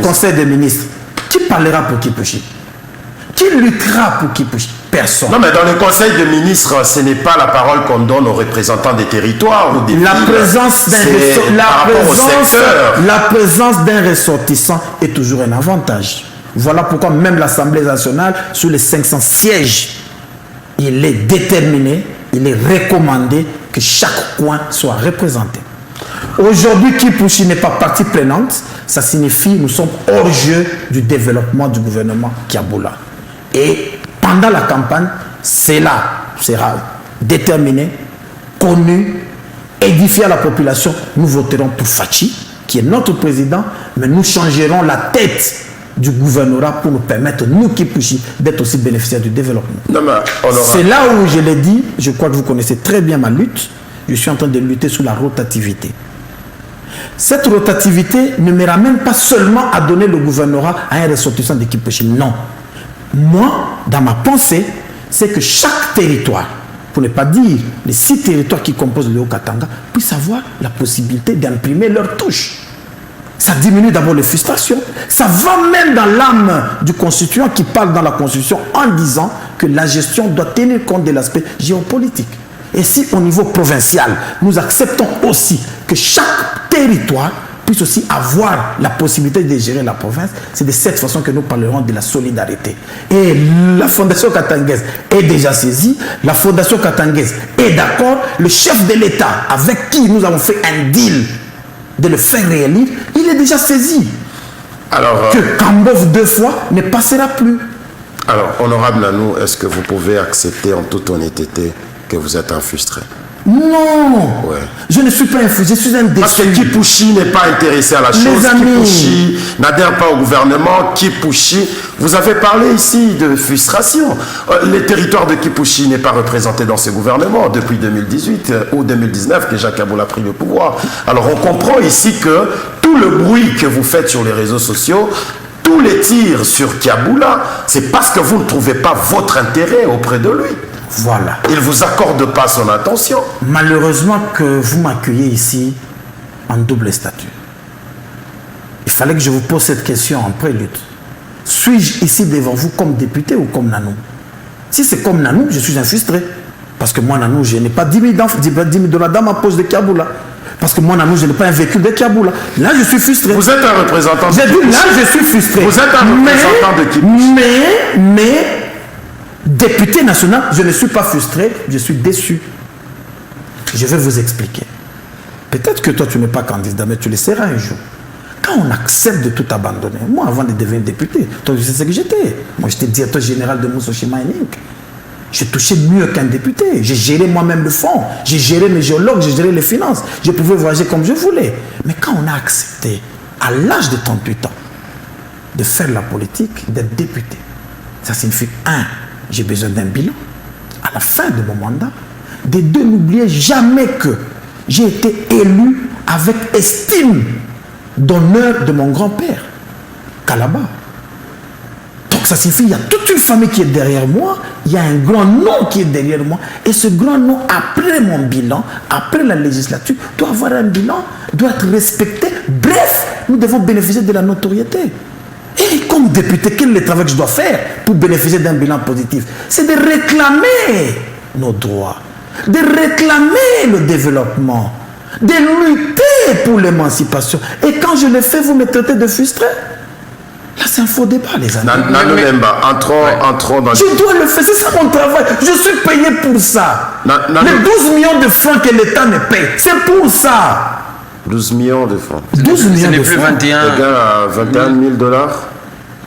conseil des ministres, qui parlera pour Kipouchi? Qui luttera pour Kipouchi? Personne. Non, mais dans le conseil de ministres, ce n'est pas la parole qu'on donne aux représentants des territoires ou des villes. La présence d'un ressortissant est toujours un avantage. Voilà pourquoi même l'Assemblée nationale, sur les 500 sièges, il est déterminé, il est recommandé que chaque coin soit représenté. Aujourd'hui, Kipouchi n'est pas partie prenante. Ça signifie que nous sommes hors jeu du développement du gouvernement Kiaboula. Et pendant la campagne, cela sera déterminé, connu, édifié à la population. Nous voterons pour Fachi, qui est notre président, mais nous changerons la tête du gouvernorat pour nous permettre, nous Kipouchi, d'être aussi bénéficiaires du développement. C'est là où je l'ai dit, je crois que vous connaissez très bien ma lutte. Je suis en train de lutter sur la rotativité. Cette rotativité ne me ramène pas seulement à donner le gouvernorat à un ressortissant de Kipouchi. Non. Moi, dans ma pensée, c'est que chaque territoire, pour ne pas dire les 6 territoires qui composent le Haut-Katanga, puissent avoir la possibilité d'imprimer leur touche. Ça diminue d'abord les frustrations. Ça va même dans l'âme du constituant qui parle dans la Constitution en disant que la gestion doit tenir compte de l'aspect géopolitique. Et si au niveau provincial, nous acceptons aussi que chaque territoire puisse aussi avoir la possibilité de gérer la province, c'est de cette façon que nous parlerons de la solidarité. Et la Fondation Katangaise est déjà saisie, la Fondation Katangaise est d'accord, le chef de l'État avec qui nous avons fait un deal de le faire réélire, il est déjà saisi. Alors, que Kambov 2 fois ne passera plus. Alors, honorable Nanou, est-ce que vous pouvez accepter en toute honnêteté que vous êtes un frustré? Non, ouais. Je ne suis pas un frustré, je suis un déçu. Parce que Kipouchi n'est pas intéressé à la chose. Les amis. Kipouchi n'adhère pas au gouvernement. Kipouchi, vous avez parlé ici de frustration. Le territoire de Kipouchi n'est pas représenté dans ce gouvernement depuis 2018 ou 2019 que Jacques Kaboul a pris le pouvoir. Alors on comprend ici que tout le bruit que vous faites sur les réseaux sociaux, tous les tirs sur Kiaboula, c'est parce que vous ne trouvez pas votre intérêt auprès de lui. Voilà. Il ne vous accorde pas son attention. Malheureusement que vous m'accueillez ici en double statut. Il fallait que je vous pose cette question en prélude. Suis-je ici devant vous comme député ou comme Nanou? Si c'est comme Nanou, je suis un frustré. Parce que moi, Nanou, je n'ai pas 10 000 $ dans ma poche de Kiaboula. Parce que moi, Nanou, je n'ai pas un véhicule de Kiaboula. Là, je suis frustré. Vous êtes un représentant de J'ai dit, là, je suis frustré. Vous êtes un représentant de Kipouchi. Mais, député national, je ne suis pas frustré, je suis déçu. Je vais vous expliquer. Peut-être que toi, tu n'es pas candidat, mais tu le seras un jour. Quand on accepte de tout abandonner, moi, avant de devenir député, toi, tu sais ce que j'étais. Moi, j'étais directeur général de Moussochi Mining. Je touchais mieux qu'un député. J'ai géré moi-même le fonds. J'ai géré mes géologues, j'ai géré les finances. Je pouvais voyager comme je voulais. Mais quand on a accepté, à l'âge de 38 ans, de faire la politique, d'être député, ça signifie, 1, j'ai besoin d'un bilan à la fin de mon mandat. De 2, n'oubliez jamais que j'ai été élu avec estime d'honneur de mon grand-père, Kalaba. Donc ça signifie qu'il y a toute une famille qui est derrière moi, il y a un grand nom qui est derrière moi, et ce grand nom, après mon bilan, après la législature, doit avoir un bilan, doit être respecté. Bref, nous devons bénéficier de la notoriété. Et comme député, quel est le travail que je dois faire pour bénéficier d'un bilan positif? C'est de réclamer nos droits, de réclamer le développement, de lutter pour l'émancipation. Et quand je le fais, vous me traitez de frustré. Là, c'est un faux débat, les amis. Entrons dans... Je dois le faire, c'est ça mon travail. Je suis payé pour ça. Les 12 millions de francs que l'État me paye, c'est pour ça. 12 millions de francs. 12 millions de plus francs. 21. Égal à 21 000 dollars.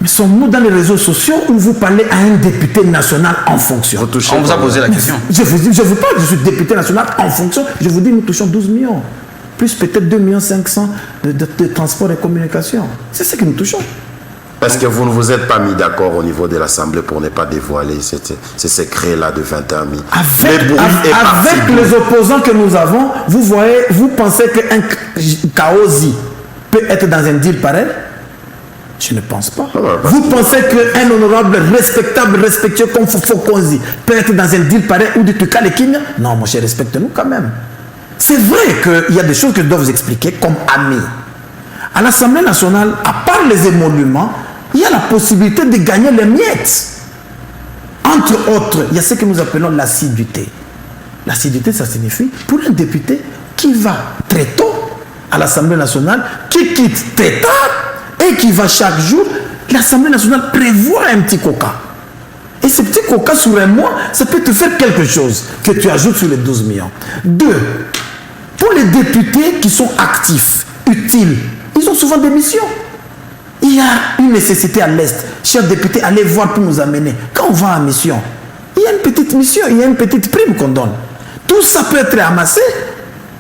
Mais sommes-nous dans les réseaux sociaux où vous parlez à un député national en fonction? Vous touchez On vous a posé la question. Je vous parle, je suis député national en fonction. Je vous dis, nous touchons 12 millions. Plus peut-être 2 500 000 de transport et communication. C'est ce que nous touchons. Est-ce que vous ne vous êtes pas mis d'accord au niveau de l'Assemblée pour ne pas dévoiler ces secrets-là de 21 000? Avec les opposants que nous avons, vous voyez, vous pensez qu'un Kaozi peut être dans un deal pareil? Je ne pense pas. Vous pensez qu'un honorable respectable, respectueux comme Fokonzi peut être dans un deal pareil ou du Tukale Kenya? Non, mon cher, respecte-nous quand même. C'est vrai qu'il y a des choses que je dois vous expliquer comme ami. À l'Assemblée nationale, à part les émoluments, il y a la possibilité de gagner les miettes. Entre autres, il y a ce que nous appelons l'assiduité. L'assiduité, ça signifie pour un député qui va très tôt à l'Assemblée nationale, qui quitte très tard et qui va chaque jour, l'Assemblée nationale prévoit un petit coca. Et ce petit coca sur un mois, ça peut te faire quelque chose que tu ajoutes sur les 12 millions. 2. Pour les députés qui sont actifs, utiles, ils ont souvent des missions. Il y a une nécessité à l'Est. Chers députés, allez voir pour nous amener. Quand on va en mission, il y a une petite mission, il y a une petite prime qu'on donne. Tout ça peut être amassé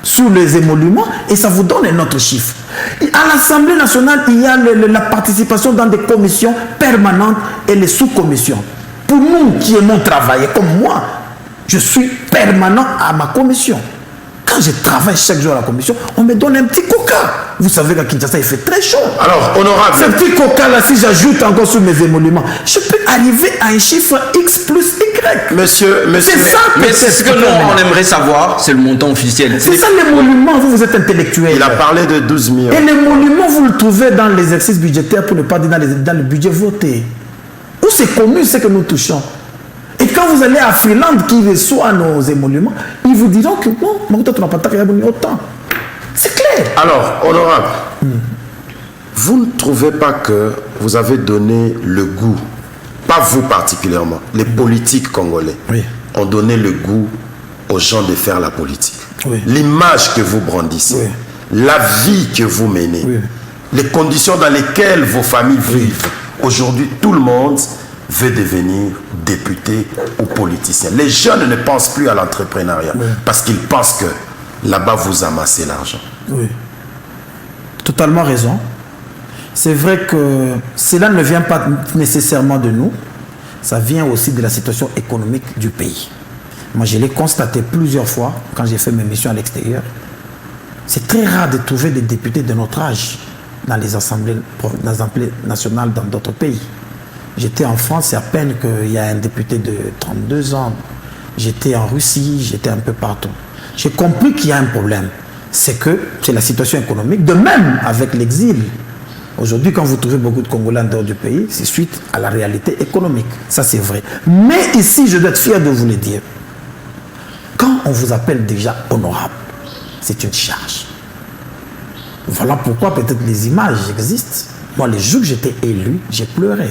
sur les émoluments et ça vous donne un autre chiffre. Et à l'Assemblée nationale, il y a la participation dans des commissions permanentes et les sous-commissions. Pour nous qui aimons travailler comme moi, je suis permanent à ma commission. Quand je travaille chaque jour à la commission, on me donne un petit coca. Vous savez qu'à Kinshasa, il fait très chaud. Alors, honorable... Ce petit coca-là, si j'ajoute encore sur mes émoluments, je peux arriver à un chiffre X plus Y. Monsieur... C'est ça Mais c'est ce que nous, on aimerait savoir, c'est le montant officiel. C'est ça l'émolument, vous êtes intellectuel. Il a parlé de 12 millions. Et l'émolument, vous le trouvez dans l'exercice budgétaire, pour ne pas dire dans le budget voté. Où c'est connu ce que nous touchons. Et quand vous allez à Finlande qui reçoit nos émoluments, ils vous diront que non, tu n'as pas autant. C'est clair. Alors, honorable, vous ne trouvez pas que vous avez donné le goût, pas vous particulièrement, les politiques congolais ont donné le goût aux gens de faire la politique. L'image que vous brandissez, la vie que vous menez, les conditions dans lesquelles vos familles vivent. Aujourd'hui, tout le monde veut devenir député ou politicien. Les jeunes ne pensent plus à l'entrepreneuriat parce qu'ils pensent que là-bas, vous amassez l'argent. Oui. Totalement raison. C'est vrai que cela ne vient pas nécessairement de nous. Ça vient aussi de la situation économique du pays. Moi, je l'ai constaté plusieurs fois quand j'ai fait mes missions à l'extérieur. C'est très rare de trouver des députés de notre âge dans les assemblées nationales dans d'autres pays. J'étais en France, c'est à peine qu'il y a un député de 32 ans. J'étais en Russie, j'étais un peu partout. J'ai compris qu'il y a un problème. C'est que c'est la situation économique. De même avec l'exil. Aujourd'hui, quand vous trouvez beaucoup de Congolais en dehors du pays, c'est suite à la réalité économique. Ça, c'est vrai. Mais ici, je dois être fier de vous le dire. Quand on vous appelle déjà honorable, c'est une charge. Voilà pourquoi peut-être les images existent. Moi, les jours que j'étais élu, j'ai pleuré.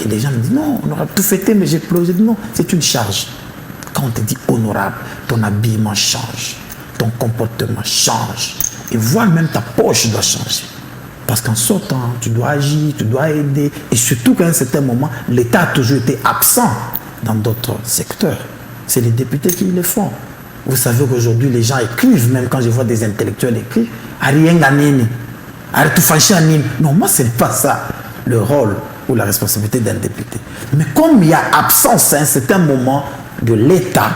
Et les gens me disent, non, on aura tout fêté, mais j'ai pleuré. Non, c'est une charge. Quand on te dit honorable, ton habillement change, ton comportement change. Et voire même ta poche doit changer. Parce qu'en sortant, tu dois agir, tu dois aider. Et surtout qu'à un certain moment, l'État a toujours été absent dans d'autres secteurs. C'est les députés qui le font. Vous savez qu'aujourd'hui, les gens écrivent, même quand je vois des intellectuels écrire, Arienganini, Aritufanchanini. Non, moi, ce n'est pas ça le rôle ou la responsabilité d'un député. Mais comme il y a absence à un certain moment de l'État,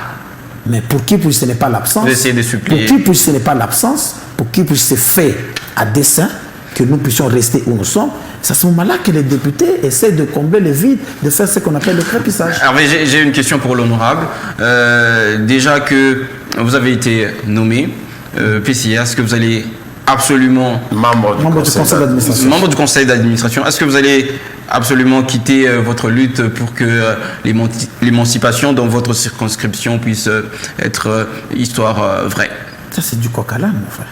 mais pour qui ce n'est pas l'absence, pour qui ce n'est pas l'absence, pour qui c'est fait à dessein, que nous puissions rester où nous sommes, c'est à ce moment-là que les députés essaient de combler le vide, de faire ce qu'on appelle le crépissage. Alors j'ai une question pour l'honorable. Déjà que vous avez été nommé PCA, est-ce que vous allez absolument... Membre du conseil d'administration. Est-ce que vous allez absolument quitter votre lutte pour que l'émancipation dans votre circonscription puisse être histoire vraie? Ça, c'est du coq à l'âne, mon frère.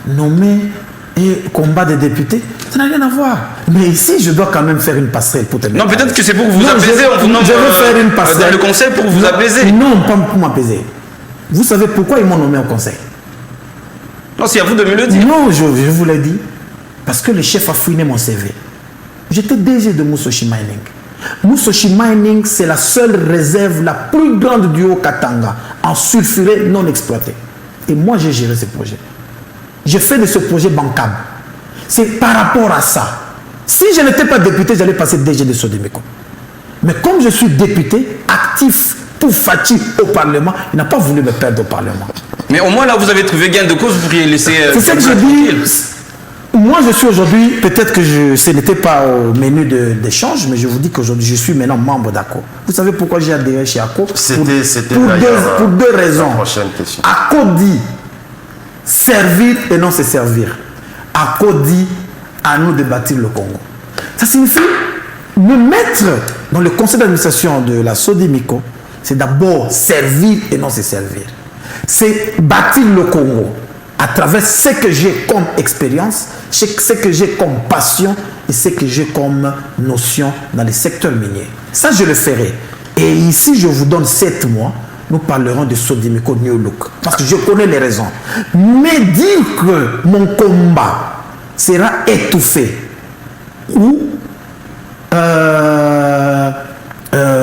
Nommer et combat des députés, ça n'a rien à voir. Mais ici, je dois quand même faire une passerelle pour te mettre. Non, peut-être que c'est pour vous apaiser. Je veux faire une passerelle. Dans le conseil pour vous apaiser. Non, pas pour m'apaiser. Vous savez pourquoi ils m'ont nommé au conseil? Non, c'est à vous de me le dire. Non, je vous l'ai dit. Parce que le chef a fouiné mon CV. J'étais DG de Musoshi Mining. Musoshi Mining, c'est la seule réserve la plus grande du Haut-Katanga en sulfuré non exploité. Et moi, j'ai géré ce projet. J'ai fait de ce projet bancable. C'est par rapport à ça. Si je n'étais pas député, j'allais passer DG de Sodemeko. Mais comme je suis député, actif pour Fati au Parlement, il n'a pas voulu me perdre au Parlement. Mais au moins là, vous avez trouvé gain de cause, vous pourriez laisser... c'est ça que je dis. Moi, je suis aujourd'hui, peut-être que ce n'était pas au menu d'échange, mais je vous dis qu'aujourd'hui, je suis maintenant membre d'ACO. Vous savez pourquoi j'ai adhéré chez ACO? Pour deux raisons. ACO dit servir et non se servir. ACO dit à nous de bâtir le Congo. Ça signifie me mettre dans le conseil d'administration de la Sodemeko, c'est d'abord servir et non se servir. C'est bâtir le Congo à travers ce que j'ai comme expérience, ce que j'ai comme passion et ce que j'ai comme notion dans les secteurs miniers. Ça, je le ferai. Et ici, je vous donne 7 mois, nous parlerons de Sodemeko New Look. Parce que je connais les raisons. Mais dire que mon combat sera étouffé ou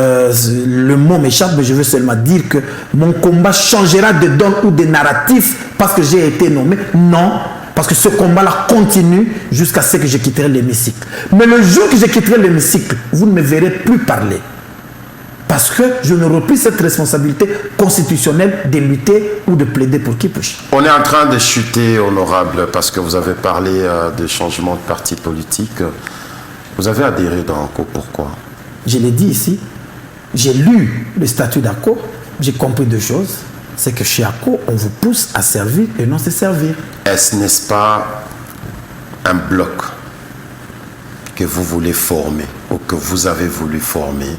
le mot m'échappe, mais je veux seulement dire que mon combat changera de donne ou de narratif parce que j'ai été nommé. Non, parce que ce combat-là continue jusqu'à ce que je quitterai l'hémicycle. Mais le jour que je quitterai l'hémicycle, vous ne me verrez plus parler. Parce que je n'aurai plus cette responsabilité constitutionnelle de lutter ou de plaider pour qui puisse. On est en train de chuter, honorable, parce que vous avez parlé de changement de parti politique. Vous avez adhéré dans ACO, pourquoi? Je l'ai dit ici, j'ai lu le statut d'ACO, j'ai compris 2 choses. C'est que chez ACO, on vous pousse à servir et non se servir. N'est-ce pas un bloc que vous voulez former ou que vous avez voulu former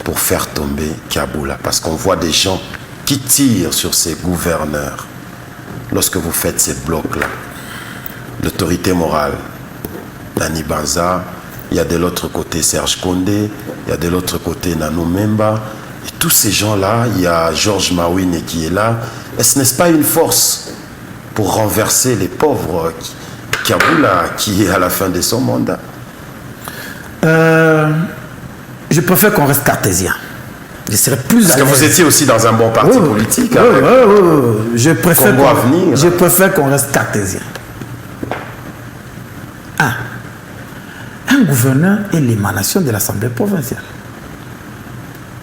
pour faire tomber Kaboula? Parce qu'on voit des gens qui tirent sur ces gouverneurs lorsque vous faites ces blocs-là. L'autorité morale, Nani Banza, il y a de l'autre côté Serge Condé, il y a de l'autre côté Nano Memba, et tous ces gens-là, il y a Georges Mawine qui est là. N'est-ce pas une force pour renverser les pauvres Kaboula qui est à la fin de son mandat? Je préfère qu'on reste cartésien. Je serais plus Parce que vous étiez aussi dans un bon parti politique. Je préfère qu'on reste cartésien. Un gouverneur est l'émanation de l'Assemblée provinciale.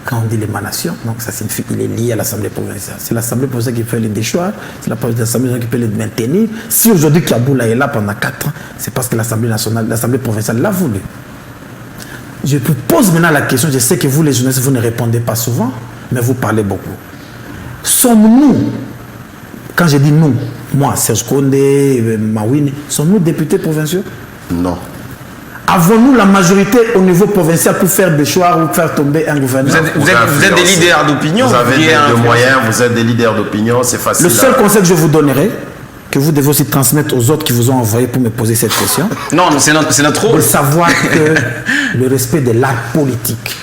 Quand on dit l'émanation, donc ça signifie qu'il est lié à l'Assemblée provinciale. C'est l'Assemblée provinciale qui fait le déchoir, c'est l'Assemblée qui peut le maintenir. Si aujourd'hui Kaboula est là pendant 4 ans, c'est parce que l'Assemblée nationale, l'Assemblée provinciale l'a voulu. Je vous pose maintenant la question, je sais que vous les journalistes, vous ne répondez pas souvent, mais vous parlez beaucoup. Sommes-nous, quand je dis nous, moi, Serge Condé, Mawine, sommes-nous députés provinciaux? Non. Avons-nous la majorité au niveau provincial pour faire des choix ou faire tomber un gouvernement? Vous êtes des leaders d'opinion. Vous avez des moyens, vous êtes des leaders d'opinion, c'est facile. Le seul conseil que je vous donnerai, que vous devez aussi transmettre aux autres qui vous ont envoyé pour me poser cette question. Non, mais c'est notre rôle. De savoir que le respect de l'art politique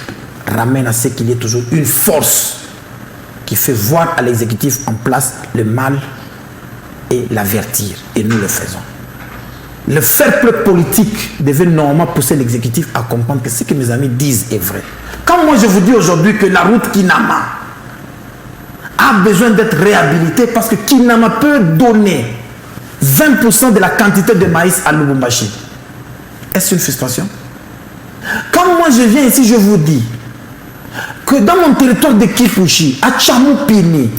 ramène à ce qu'il y ait toujours une force qui fait voir à l'exécutif en place le mal et l'avertir. Et nous le faisons. Le fair play politique devait normalement pousser l'exécutif à comprendre que ce que mes amis disent est vrai. Quand moi je vous dis aujourd'hui que la route Kinama a besoin d'être réhabilitée parce que Kinama peut donner 20% de la quantité de maïs à Lubumbashi, est-ce une frustration? Quand moi je viens ici, je vous dis que dans mon territoire de Kipushi, à Chamupini,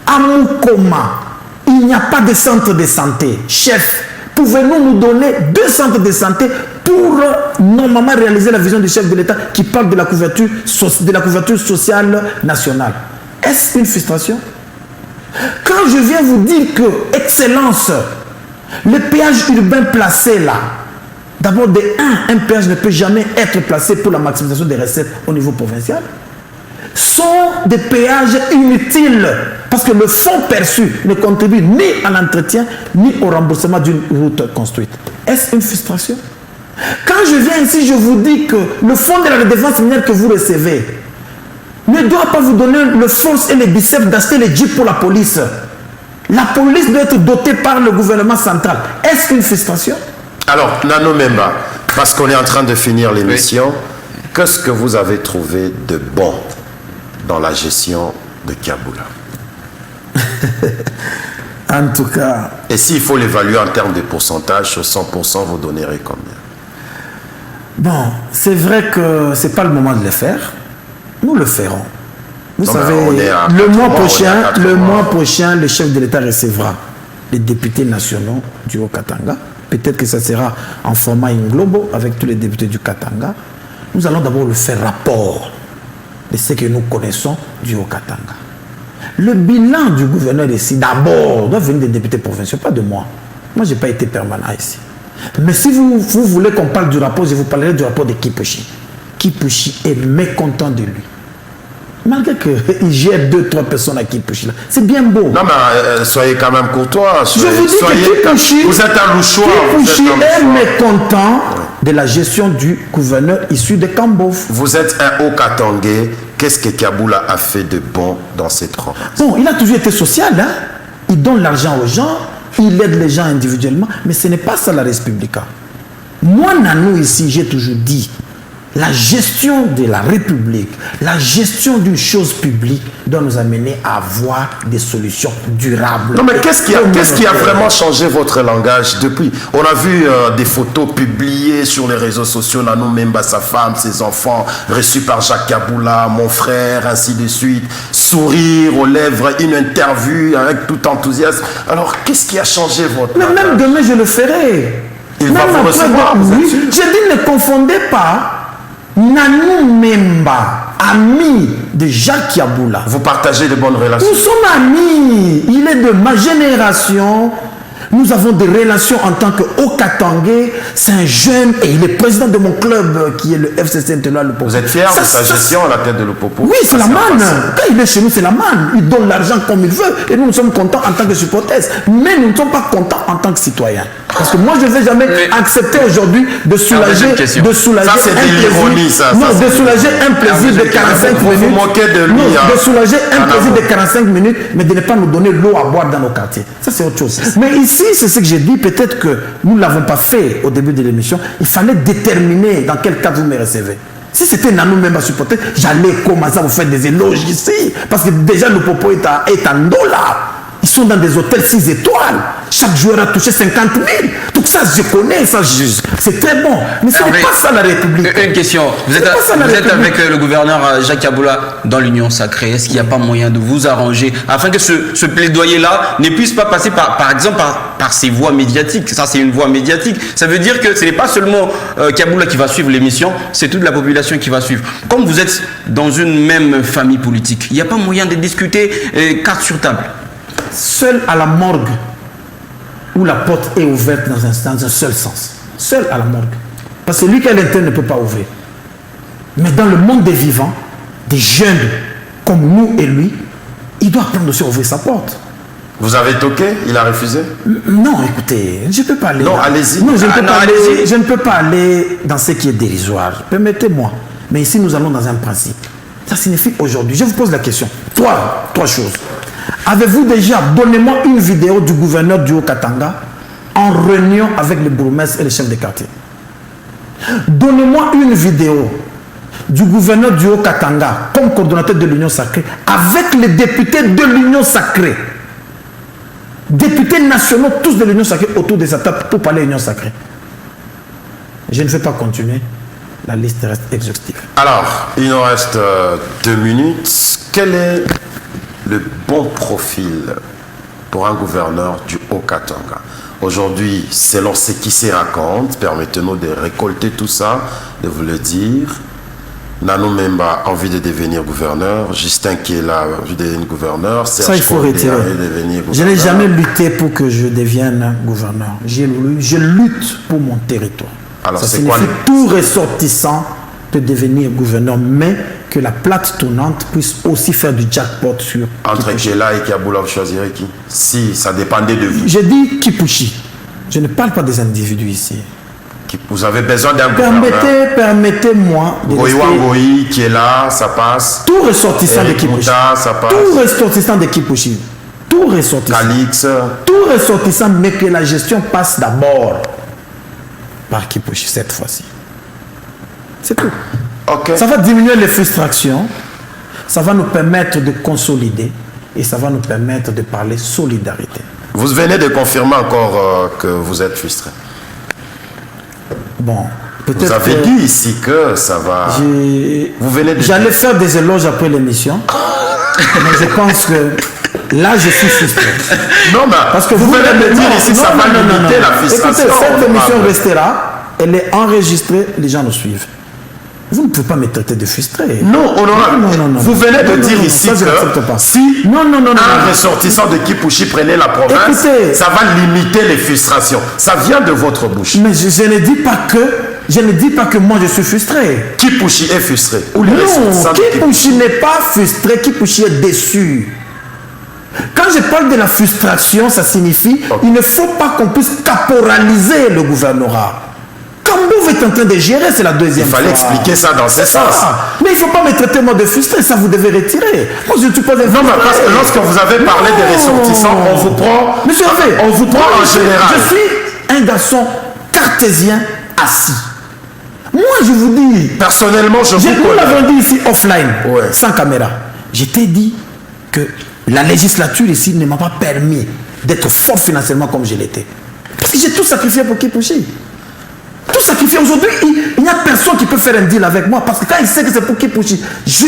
à Mukoma, il n'y a pas de centre de santé. Chef, pouvez-nous nous donner 2 centres de santé pour normalement réaliser la vision du chef de l'État qui parle de la couverture sociale nationale? Est-ce une frustration? Quand je viens vous dire que, Excellence, le péage urbain placé là, d'abord un péage ne peut jamais être placé pour la maximisation des recettes au niveau provincial. sont des péages inutiles parce que le fonds perçu ne contribue ni à l'entretien ni au remboursement d'une route construite. Est-ce une frustration? Quand je viens ici, je vous dis que le fonds de la défense minière que vous recevez ne doit pas vous donner le force et les biceps d'acheter les jeeps pour la police. La police doit être dotée par le gouvernement central. Est-ce une frustration? Alors, Nano Memba, parce qu'on est en train de finir l'émission, qu'est-ce que vous avez trouvé de bon dans la gestion de Kiaboula? En tout cas... Et s'il faut l'évaluer en termes de pourcentage, sur 100%, vous donnerez combien? Bon, c'est vrai que ce n'est pas le moment de le faire. Nous le ferons. Vous Non, savez, mais on est à le 4 mois mois, prochain, on est à 4 le mois. mois prochain, le chef de l'État recevra les députés nationaux du Haut-Katanga. Peut-être que ça sera en format inglobo avec tous les députés du Katanga. Nous allons d'abord le faire rapport de ce que nous connaissons du Haut-Katanga. Le bilan du gouverneur ici, d'abord, doit venir des députés provinciaux, pas de moi. Moi, je n'ai pas été permanent ici. Mais si vous voulez qu'on parle du rapport, je vous parlerai du rapport de Kipushi. Kipushi est mécontent de lui. Malgré qu'il gère 2-3 personnes à Kipushi, là, c'est bien beau. Non, mais soyez quand même courtois. Je vous dis que Kipushi, vous êtes un louchoir. Kipushi est mécontent de la gestion du gouverneur issu de Kambov. Vous êtes un Haut-Katangais. Qu'est-ce que Kiaboula a fait de bon dans cette province? Bon, il a toujours été social, hein? Il donne l'argent aux gens, il aide les gens individuellement, mais ce n'est pas ça la République. Moi, Nanou, ici, j'ai toujours dit, la gestion de la République, la gestion d'une chose publique doit nous amener à avoir des solutions durables. Non, mais qu'est-ce qui a vraiment changé votre langage depuis? On a vu des photos publiées sur les réseaux sociaux, Nanou Memba, sa femme, ses enfants, reçus par Jacques Kiaboula, mon frère, ainsi de suite. Sourire aux lèvres, une interview avec tout enthousiasme. Alors, qu'est-ce qui a changé votre Mais langage? même demain, je le ferai. Il va Même vous après, recevoir, vous oui. êtes sûr? Je dis, ne confondez pas Nanou Memba, ami de Jacques Kiaboula. Vous partagez de bonnes relations? Nous sommes amis. Il est de ma génération. Nous avons des relations en tant que Haut-Katangais. C'est un jeune et il est président de mon club qui est le FCC Intellectuel Le Popo. Vous êtes fier de sa gestion à la tête de Le Popo? Oui, c'est la manne. Quand il est chez nous, c'est la manne. Il donne l'argent comme il veut. Et nous sommes contents en tant que supporters. Mais nous ne sommes pas contents en tant que citoyens. Parce que moi, je ne vais jamais accepter aujourd'hui de soulager, Ça, c'est de l'ironie, ça. Non, de soulager un plaisir de 45 vous minutes. vous moquez de lui, Non, hein. de soulager un Ah, plaisir non. de 45 minutes, mais de ne pas nous donner l'eau à boire dans nos quartiers. Ça, c'est autre chose. Mais ici, c'est ce que j'ai dit. Peut-être que nous ne l'avons pas fait au début de l'émission. Il fallait déterminer dans quel cadre vous me recevez. Si c'était Nanou même à supporter, j'allais commencer à vous faire des éloges ici. Parce que déjà, le Popo est en dollar. Ils sont dans des hôtels 6 étoiles. Chaque joueur a touché 50 000. Tout ça, je connais, ça, c'est très bon. Mais ce n'est pas ça la République. Une question. Vous êtes avec le gouverneur Jacques Kiaboula dans l'Union sacrée. Est-ce qu'il n'y a pas moyen de vous arranger afin que ce plaidoyer-là ne puisse pas passer par exemple par ces voies médiatiques? Ça, c'est une voie médiatique. Ça veut dire que ce n'est pas seulement Kiaboula qui va suivre l'émission, c'est toute la population qui va suivre. Comme vous êtes dans une même famille politique, il n'y a pas moyen de discuter carte sur table? Seul à la morgue, où la porte est ouverte dans un seul sens. Seul à la morgue. Parce que lui qui est à l'intérieur ne peut pas ouvrir. Mais dans le monde des vivants, des jeunes comme nous et lui, il doit apprendre aussi à ouvrir sa porte. Vous avez toqué? Il a refusé? Non, écoutez, je ne peux pas aller. Non, là. allez-y. Non, je ne peux pas aller. allez-y. Je ne peux pas aller dans ce qui est dérisoire. Permettez-moi. Mais ici, nous allons dans un principe. Ça signifie aujourd'hui. Je vous pose la question. Trois choses. Avez-vous déjà, donnez-moi une vidéo du gouverneur du Haut-Katanga en réunion avec les bourgmestres et les chefs de quartier. Donnez-moi une vidéo du gouverneur du Haut-Katanga comme coordonnateur de l'Union sacrée avec les députés de l'Union sacrée. Députés nationaux, tous de l'Union sacrée autour de sa table pour parler de l'Union sacrée. Je ne vais pas continuer. La liste reste exhaustive. Alors, il nous reste 2 minutes. Quel est le bon profil pour un gouverneur du Haut-Katanga? Aujourd'hui, selon ce qui se raconte, permettez-nous de récolter tout ça, de vous le dire. Nanou Memba a envie de devenir gouverneur. Justin qui est là a envie de devenir gouverneur. Ça, il faut retirer. Je n'ai jamais lutté pour que je devienne gouverneur. Je lutte pour mon territoire. Alors, ça c'est signifie quoi tout ressortissant de devenir gouverneur, mais que la plate tournante puisse aussi faire du jackpot sur Entre Kipushi. Kela et Kiaboula, vous choisirez qui? Si ça dépendait de vous. J'ai dit Kipushi. Je ne parle pas des individus ici. Vous avez besoin d'un gouverneur. Permettez-moi de Goïwa rester- Goï qui est là, ça passe. tout ressortissant de Eric Kipushi. Mouta, ça passe. Tout ressortissant de Kipushi. Tout ressortissant. Calix. Tout ressortissant, mais que la gestion passe d'abord par Kipushi cette fois-ci. C'est tout. Ok. Ça va diminuer les frustrations, ça va nous permettre de consolider et ça va nous permettre de parler solidarité. Vous venez de confirmer encore que vous êtes frustré. Bon, Vous peut-être avez que dit ici que ça va. Vous venez de j'allais faire des éloges après l'émission, mais je pense que là je suis frustré. Non, mais Parce que vous venez de dire non, ici non, ça va non, non, limiter non. la frustration. Écoutez, cette émission honorable. restera, elle est enregistrée, les gens nous suivent. Vous ne pouvez pas me traiter de frustré. Non, honorable. Vous venez de Non, dire non, ici ça, je n'accepte que pas. si Non, non, non, non, un non. ressortissant de Kipushi prenait la province, Écoutez. ça va limiter les frustrations. Ça vient de votre bouche. Mais je ne dis pas que moi je suis frustré. Kipushi est frustré. Ou les Non, ressortissants de Kipushi n'est pas frustré, Kipushi est déçu. Quand je parle de la frustration, ça signifie il ne faut pas qu'on puisse caporaliser le gouvernorat. Kambouv est en train de gérer, c'est la deuxième Il fois. fallait expliquer ça dans ce C'est ça. sens. Mais il ne faut pas me traiter moi de frustré, ça vous devez retirer. Moi je ne suis pas un Non, mais parce que frustré. lorsque vous avez parlé des Non. ressortissants, on vous prend. Monsieur Hervé, On vous prend moi, en général. Je suis un garçon cartésien assis. Moi je vous dis, Personnellement, je vous nous connais. l'avons dit ici offline, Ouais. sans caméra. Je t'ai dit que la législature ici ne m'a pas permis d'être fort financièrement comme je l'étais. Parce que j'ai tout sacrifié pour Kipushi. Tout sacrifié. Aujourd'hui, il n'y a personne qui peut faire un deal avec moi parce que quand il sait que c'est pour Kipushi, je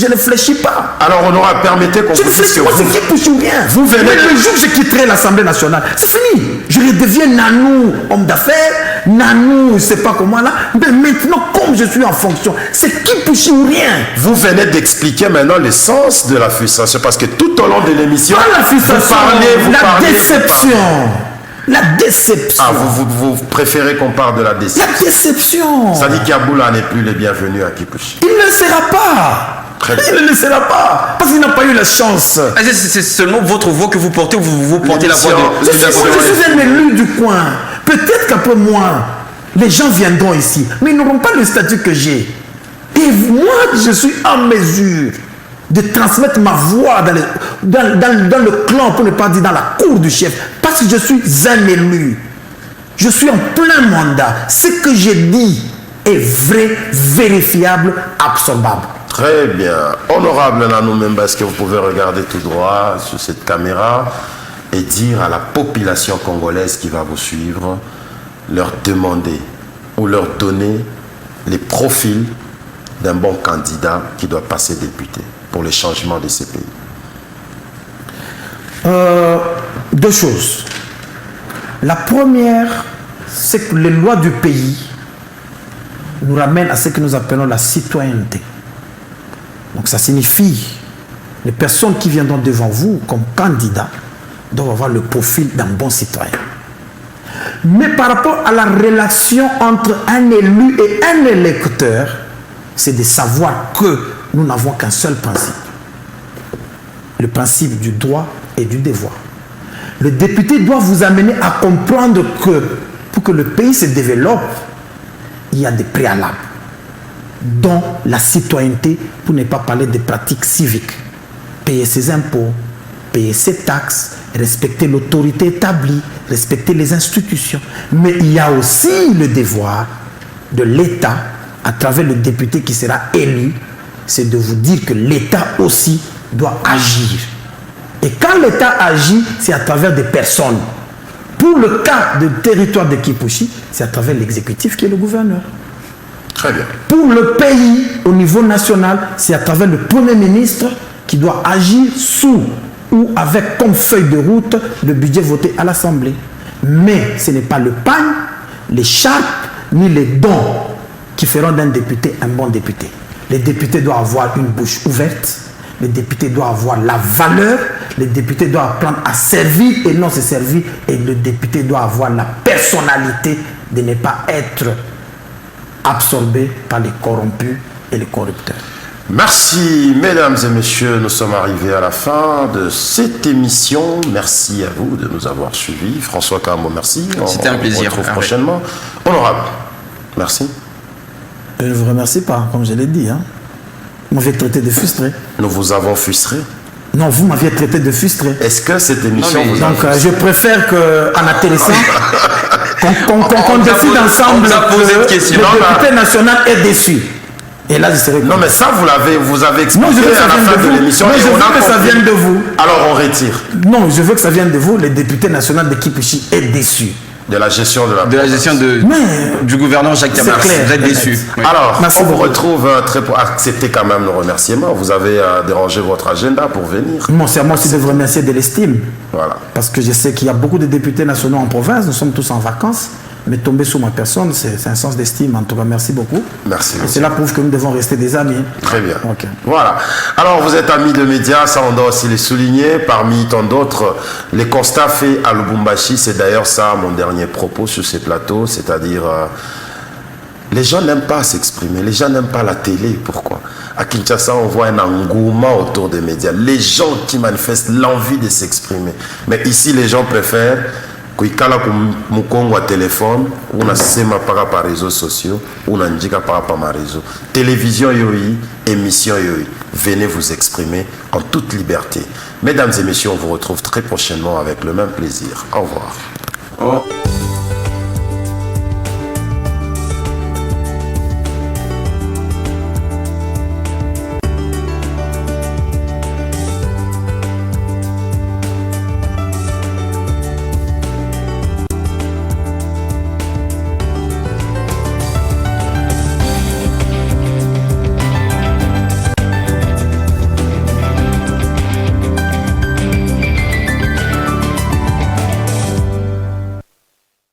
ne fléchis pas. Alors, honorable, permettez qu'on Je ne vous dise fléchis que pas, c'est vous. Kipushi ou rien. Vous venez Mais de- le jour où je quitterai l'Assemblée nationale, c'est fini. Je redeviens Nanou, homme d'affaires, Nanou, je ne sais pas comment là. Mais maintenant, comme je suis en fonction, c'est Kipushi ou rien. Vous venez d'expliquer maintenant le sens de la frustration parce que tout au long de l'émission, Pas la frustration, vous la parlez. déception. La déception. Ah, vous préférez qu'on parle de la déception. La déception. Ça dit qu'Aboula n'est plus le bienvenu à Kipushi. Il ne le sera pas. Très bien. Il ne le sera pas. Parce qu'il n'a pas eu la chance. C'est seulement votre voix que vous portez ou vous portez la voix de... Je suis un élu du coin. Peut-être qu'après moi, les gens viendront ici, mais ils n'auront pas le statut que j'ai. Et moi, je suis en mesure de transmettre ma voix dans le clan, pour ne pas dire dans la cour du chef, parce que je suis un élu. Je suis en plein mandat. Ce que j'ai dit est vrai, vérifiable, absorbable. Très bien. Honorable Nanou Memba, est-ce que vous pouvez regarder tout droit sur cette caméra et dire à la population congolaise qui va vous suivre, leur demander ou leur donner les profils d'un bon candidat qui doit passer député pour le changement de ces pays? Deux choses. La première, c'est que les lois du pays nous ramènent à ce que nous appelons la citoyenneté. Donc ça signifie les personnes qui viendront devant vous comme candidats doivent avoir le profil d'un bon citoyen. Mais par rapport à la relation entre un élu et un électeur, c'est de savoir que nous n'avons qu'un seul principe. Le principe du droit et du devoir. Le député doit vous amener à comprendre que pour que le pays se développe, il y a des préalables, dont la citoyenneté, pour ne pas parler des pratiques civiques. Payer ses impôts, payer ses taxes, respecter l'autorité établie, respecter les institutions. Mais il y a aussi le devoir de l'État, à travers le député qui sera élu, c'est de vous dire que l'État aussi doit agir. Et quand l'État agit, c'est à travers des personnes. Pour le cas du territoire de Kipushi, c'est à travers l'exécutif qui est le gouverneur. Très bien. Pour le pays, au niveau national, c'est à travers le Premier ministre qui doit agir sous ou avec comme feuille de route le budget voté à l'Assemblée. Mais ce n'est pas le pain, les charpes, ni les dons qui feront d'un député un bon député. Les députés doivent avoir une bouche ouverte, les députés doivent avoir la valeur, les députés doivent apprendre à servir et non se servir, et le député doit avoir la personnalité de ne pas être absorbés par les corrompus et les corrupteurs. Merci, mesdames et messieurs, nous sommes arrivés à la fin de cette émission. Merci à vous de nous avoir suivis. François Kambo, merci. C'était un plaisir. On se retrouve prochainement. Honorable, merci. Je ne vous remercie pas, comme je l'ai dit. Vous m'avez traité de frustré. Nous vous avons frustré. Non, vous m'aviez traité de frustré. Est-ce que cette émission Non, mais vous a Donc, frustré? je préfère qu'en atterrissant, qu'on décide ensemble on a posé que une question. le Non, député national est déçu. Et là, je serai Non, mais ça, vous avez expliqué Non, je veux que ça à la vienne fin de de vous. l'émission. Non, et je on veux a que ça compris. vienne de vous. Alors, on retire Non, je veux que ça vienne de vous. Le député national de Kipushi est déçu. de la gestion de la De la gestion Mais du gouverneur Jacques c'est Camars. clair. Vous êtes déçus. Oui. Alors, Merci on vous beaucoup. retrouve acceptez quand même nos remerciements. Vous avez dérangé votre agenda pour venir. non, c'est à moi aussi de vous remercier de l'estime. Voilà. Parce que je sais qu'il y a beaucoup de députés nationaux en province. Nous sommes tous en vacances. Mais tomber sur ma personne, c'est un sens d'estime. En tout cas, merci beaucoup. Merci. Et cela prouve que nous devons rester des amis. Très bien. Ok. Voilà. Alors, vous êtes amis de médias, ça on doit aussi les souligner. Parmi tant d'autres, les constats faits à Lubumbashi, c'est d'ailleurs ça mon dernier propos sur ces plateaux, c'est-à-dire les gens n'aiment pas s'exprimer, les gens n'aiment pas la télé. Pourquoi? À Kinshasa, on voit un engouement autour des médias. Les gens qui manifestent l'envie de s'exprimer. Mais ici, les gens préfèrent kuikala mukongo wa téléphone una sema para par réseaux sociaux una njika para par ma réseau télévision yoi émission yoi venez vous exprimer en toute liberté. Mesdames et messieurs, on vous retrouve très prochainement avec le même plaisir. Au revoir.